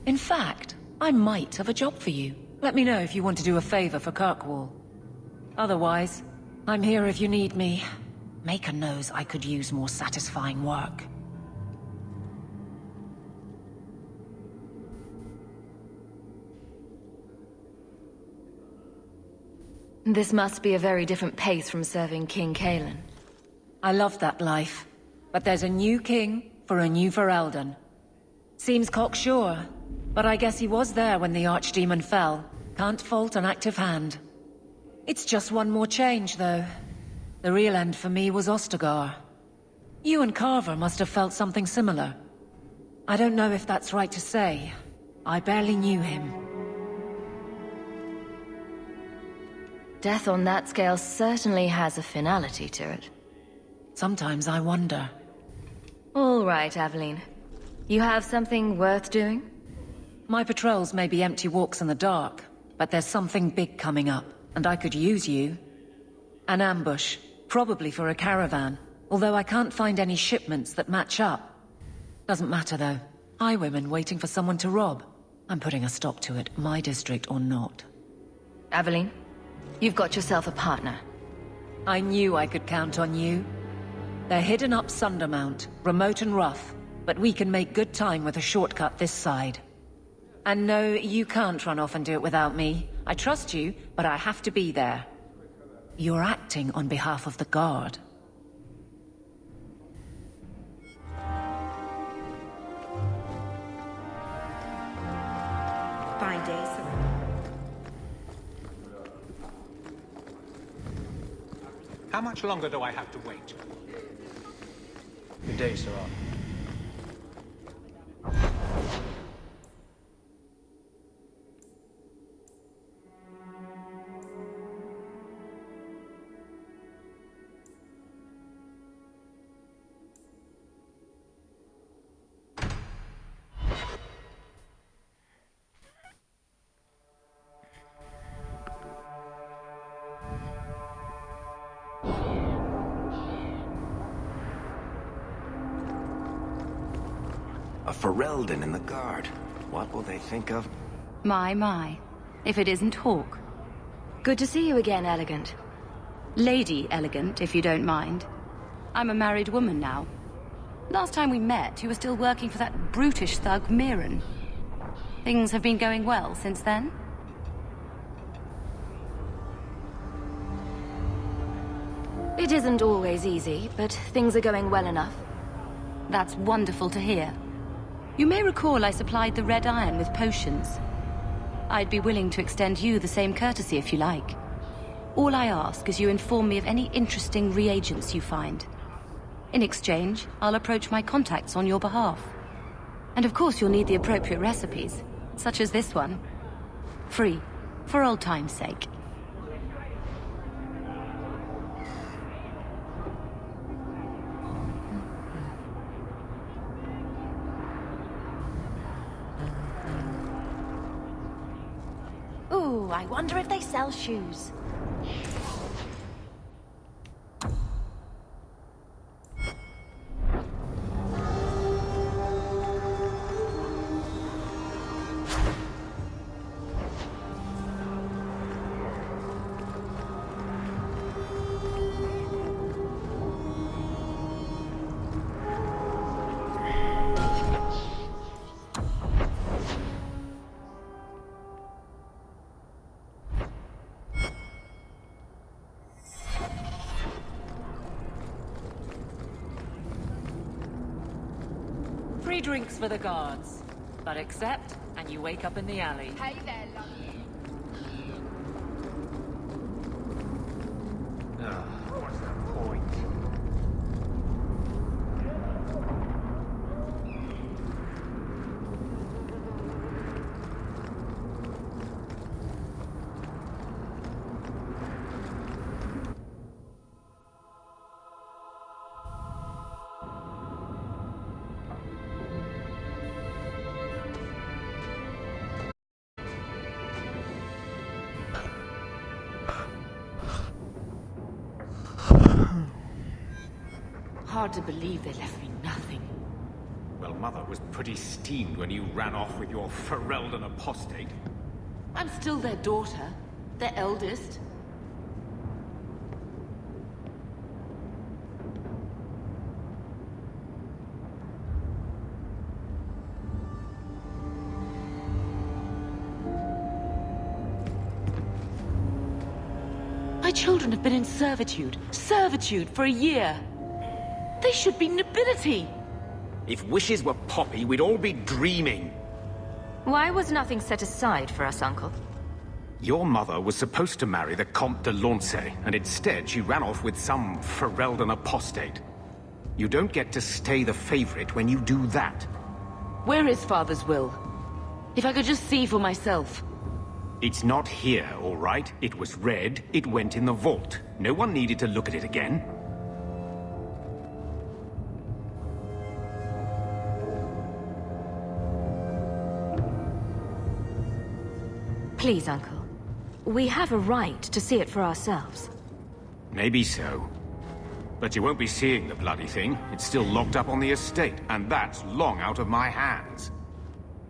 In fact, I might have a job for you. Let me know if you want to do a favor for Kirkwall. Otherwise, I'm here if you need me. Maker knows I could use more satisfying work. This must be a very different pace from serving King Kalen. I love that life. But there's a new king for a new Ferelden. Seems cocksure, but I guess he was there when the Archdemon fell. Can't fault an active hand. It's just one more change, though. The real end for me was Ostagar. You and Carver must have felt something similar. I don't know if that's right to say. I barely knew him. Death on that scale certainly has a finality to it. Sometimes I wonder. All right, Aveline. You have something worth doing? My patrols may be empty walks in the dark, but there's something big coming up, and I could use you. An ambush, probably for a caravan, although I can't find any shipments that match up. Doesn't matter, though. Highwaymen waiting for someone to rob. I'm putting a stop to it, my district or not. Aveline, you've got yourself a partner. I knew I could count on you. They're hidden up Sundermount, remote and rough, but we can make good time with a shortcut this side. And no, you can't run off and do it without me. I trust you, but I have to be there. You're acting on behalf of the Guard. Fine day, sir. How much longer do I have to wait? Good day, sir. A Ferelden in the Guard. What will they think of? My. If it isn't Hawk. Good to see you again, Elegant. Lady Elegant, if you don't mind. I'm a married woman now. Last time we met, you were still working for that brutish thug, Mirren. Things have been going well since then? It isn't always easy, but things are going well enough. That's wonderful to hear. You may recall I supplied the Red Iron with potions. I'd be willing to extend you the same courtesy if you like. All I ask is you inform me of any interesting reagents you find. In exchange, I'll approach my contacts on your behalf. And of course you'll need the appropriate recipes, such as this one. Free, for old time's sake. Ooh, I wonder if they sell shoes. drinks for the guards. But accept, and you wake up in the alley. Hey there, love. What's the point? Hard to believe they left me nothing. Well, Mother was pretty steamed when you ran off with your Ferelden apostate. I'm still their daughter, their eldest. My children have been in servitude for a year. They should be nobility. If wishes were poppy, we'd all be dreaming. Why was nothing set aside for us, Uncle? Your mother was supposed to marry the Comte de Launcey, and instead she ran off with some Ferelden apostate. You don't get to stay the favorite when you do that. Where is Father's will? If I could just see for myself. It's not here, all right? It was read, it went in the vault. No one needed to look at it again. Please, Uncle. We have a right to see it for ourselves. Maybe so. But you won't be seeing the bloody thing. It's still locked up on the estate, and that's long out of my hands.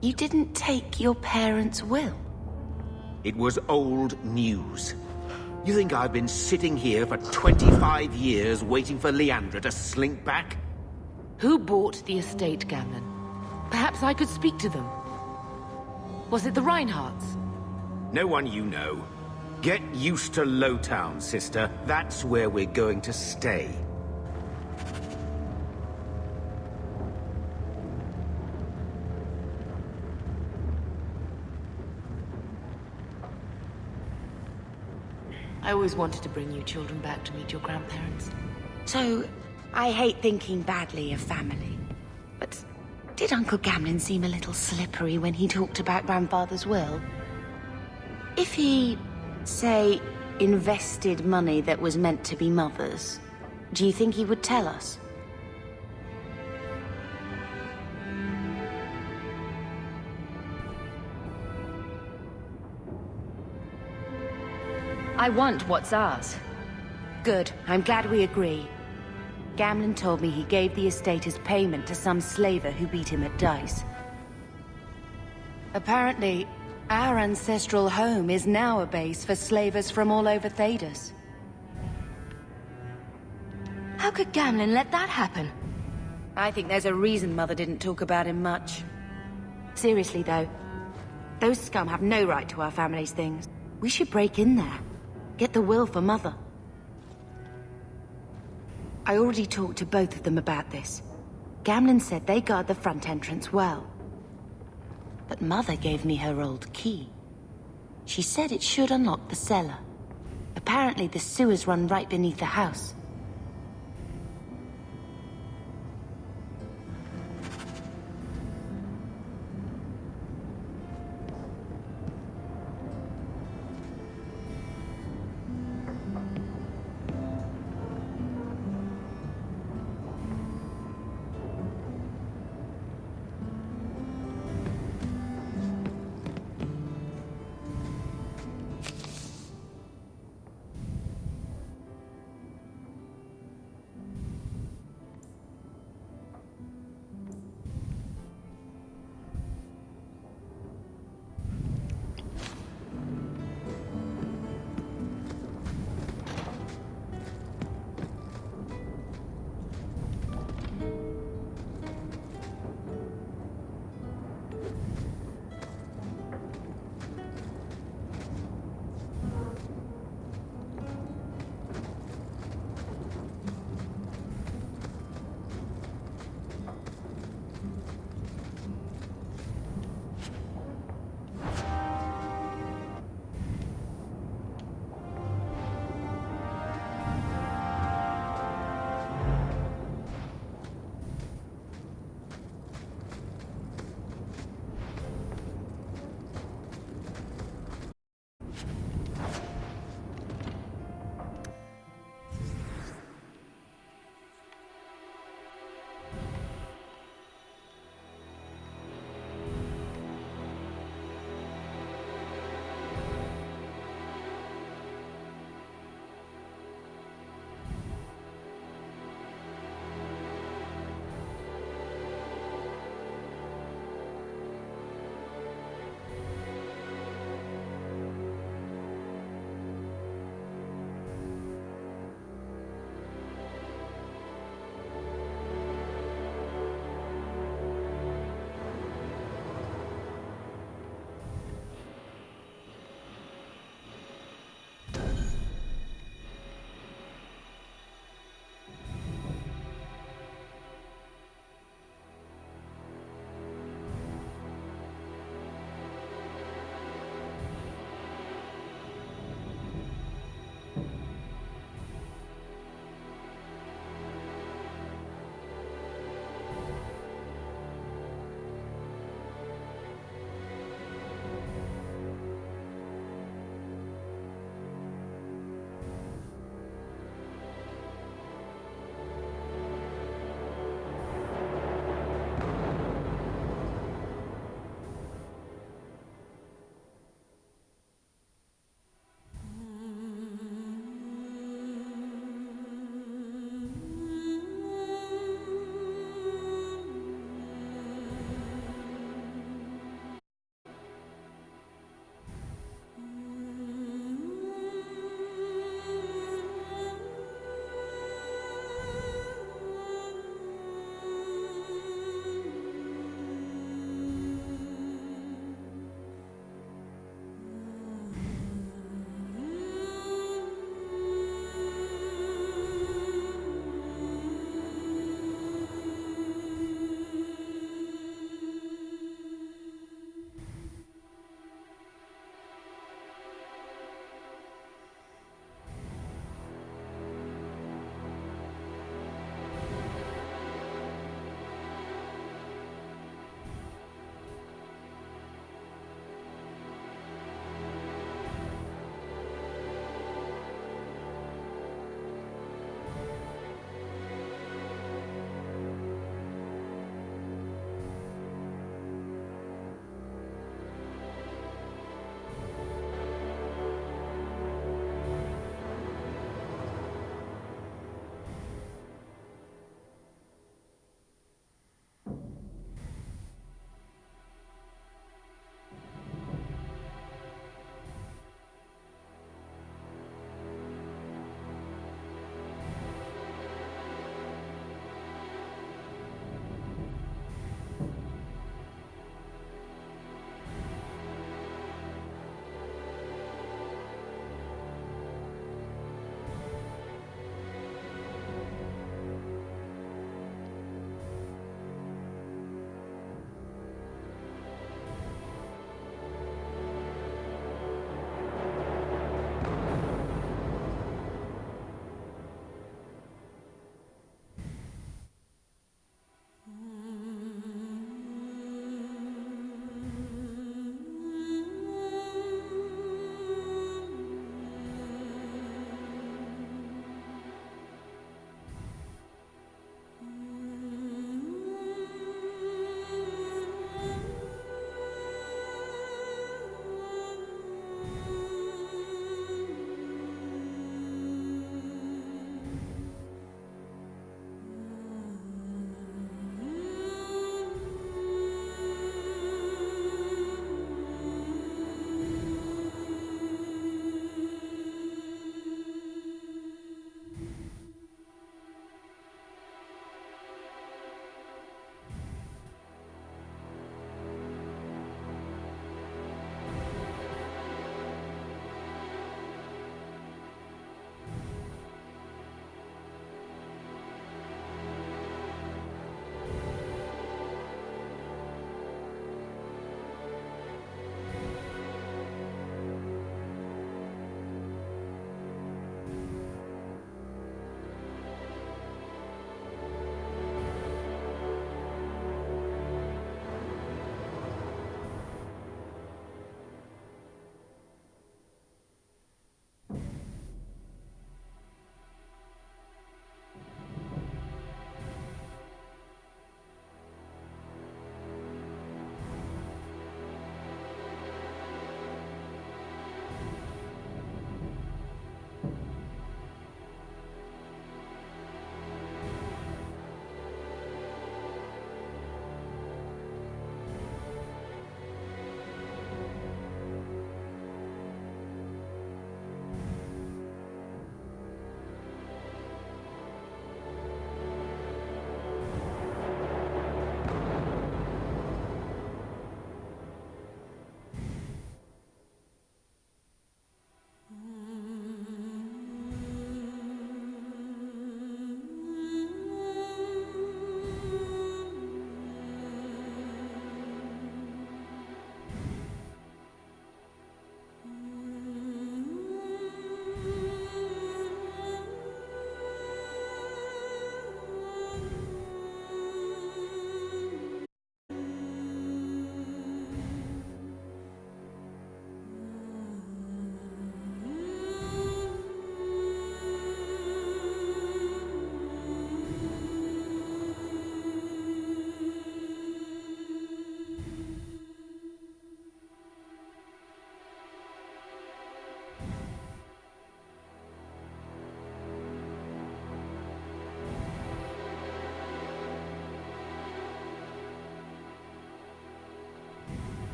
You didn't take your parents' will? It was old news. You think I've been sitting here for 25 years waiting for Leandra to slink back? Who bought the estate, Gamlen? Perhaps I could speak to them. Was it the Reinhardts? No one you know. Get used to Lowtown, sister. That's where we're going to stay. I always wanted to bring you children back to meet your grandparents. So, I hate thinking badly of family. But did Uncle Gamlen seem a little slippery when he talked about Grandfather's will? If he, say, invested money that was meant to be Mother's, do you think he would tell us? I want what's ours. Good. I'm glad we agree. Gamlen told me he gave the estate as payment to some slaver who beat him at dice. Apparently, our ancestral home is now a base for slavers from all over Thedas. How could Gamlen let that happen? I think there's a reason Mother didn't talk about him much. Seriously, though, those scum have no right to our family's things. We should break in there. Get the will for Mother. I already talked to both of them about this. Gamlen said they guard the front entrance well. But Mother gave me her old key. She said it should unlock the cellar. Apparently the sewers run right beneath the house.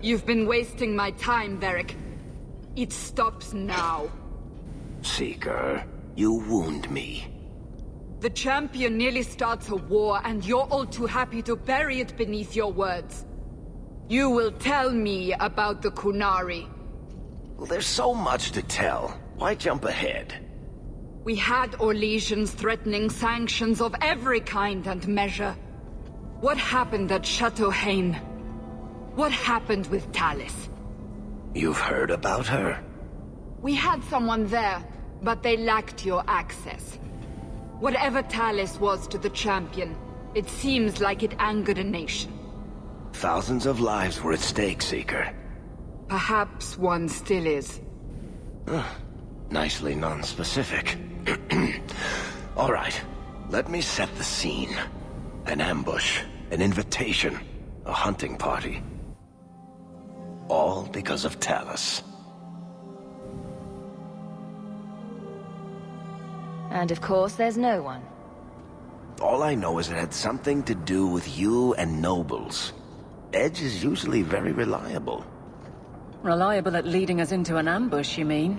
You've been wasting my time, Varric. It stops now. Seeker, you wound me. The champion nearly starts a war, and you're all too happy to bury it beneath your words. You will tell me about the Kunari. Well, there's so much to tell. Why jump ahead? We had Orlesians threatening sanctions of every kind and measure. What happened at Chateau Haine? What happened with Talis? You've heard about her? We had someone there, but they lacked your access. Whatever Talis was to the champion, it seems like it angered a nation. Thousands of lives were at stake, Seeker. Perhaps one still is. Nicely non-specific. All right, let me set the scene. An ambush, an invitation, a hunting party. All because of Talis. And of course, there's no one. All I know is it had something to do with you and nobles. Edge is usually very reliable. Reliable at leading us into an ambush, you mean?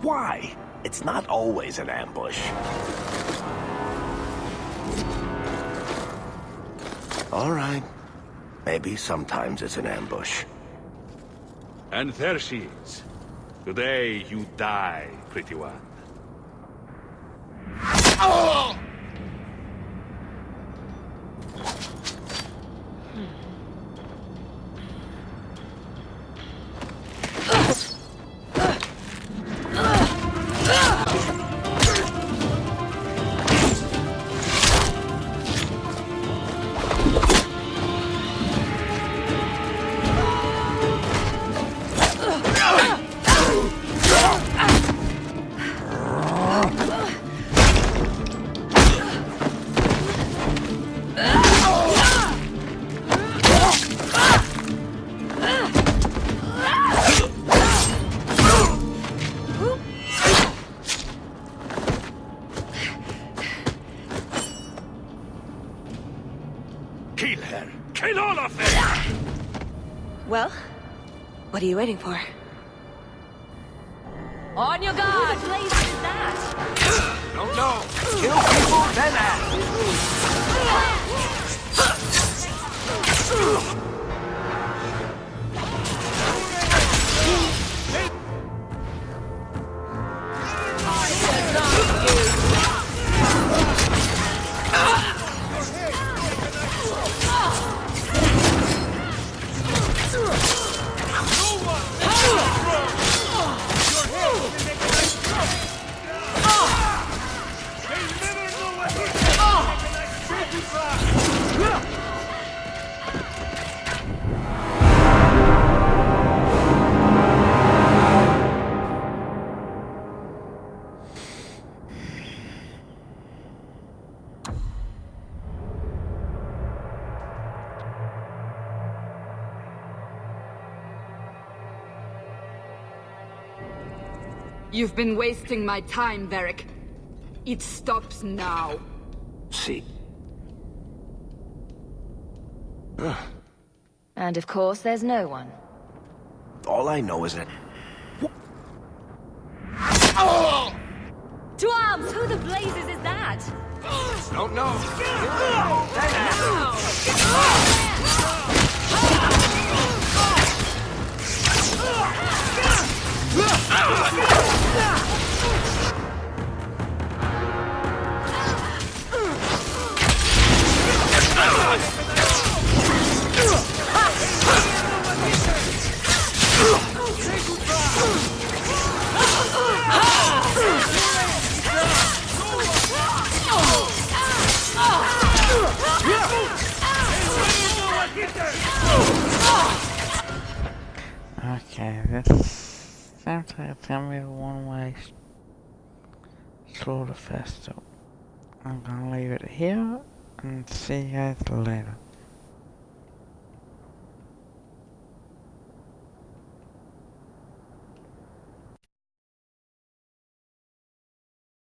Why? It's not always an ambush. All right. Maybe sometimes it's an ambush. And there she is. Today you die, pretty one. Oh! Kill her! Kill all of them! Well, what are you waiting for? On your guard! Who the blazes is that? Don't know. Kill people, then You've been wasting my time, Varric. It stops now. See. And of course, there's no one. All I know is that... To arms! Who the blazes is that? Don't know. Okay, this sounds like it's gonna be a one-way slaughter fest, so I'm gonna leave it here and see you guys later.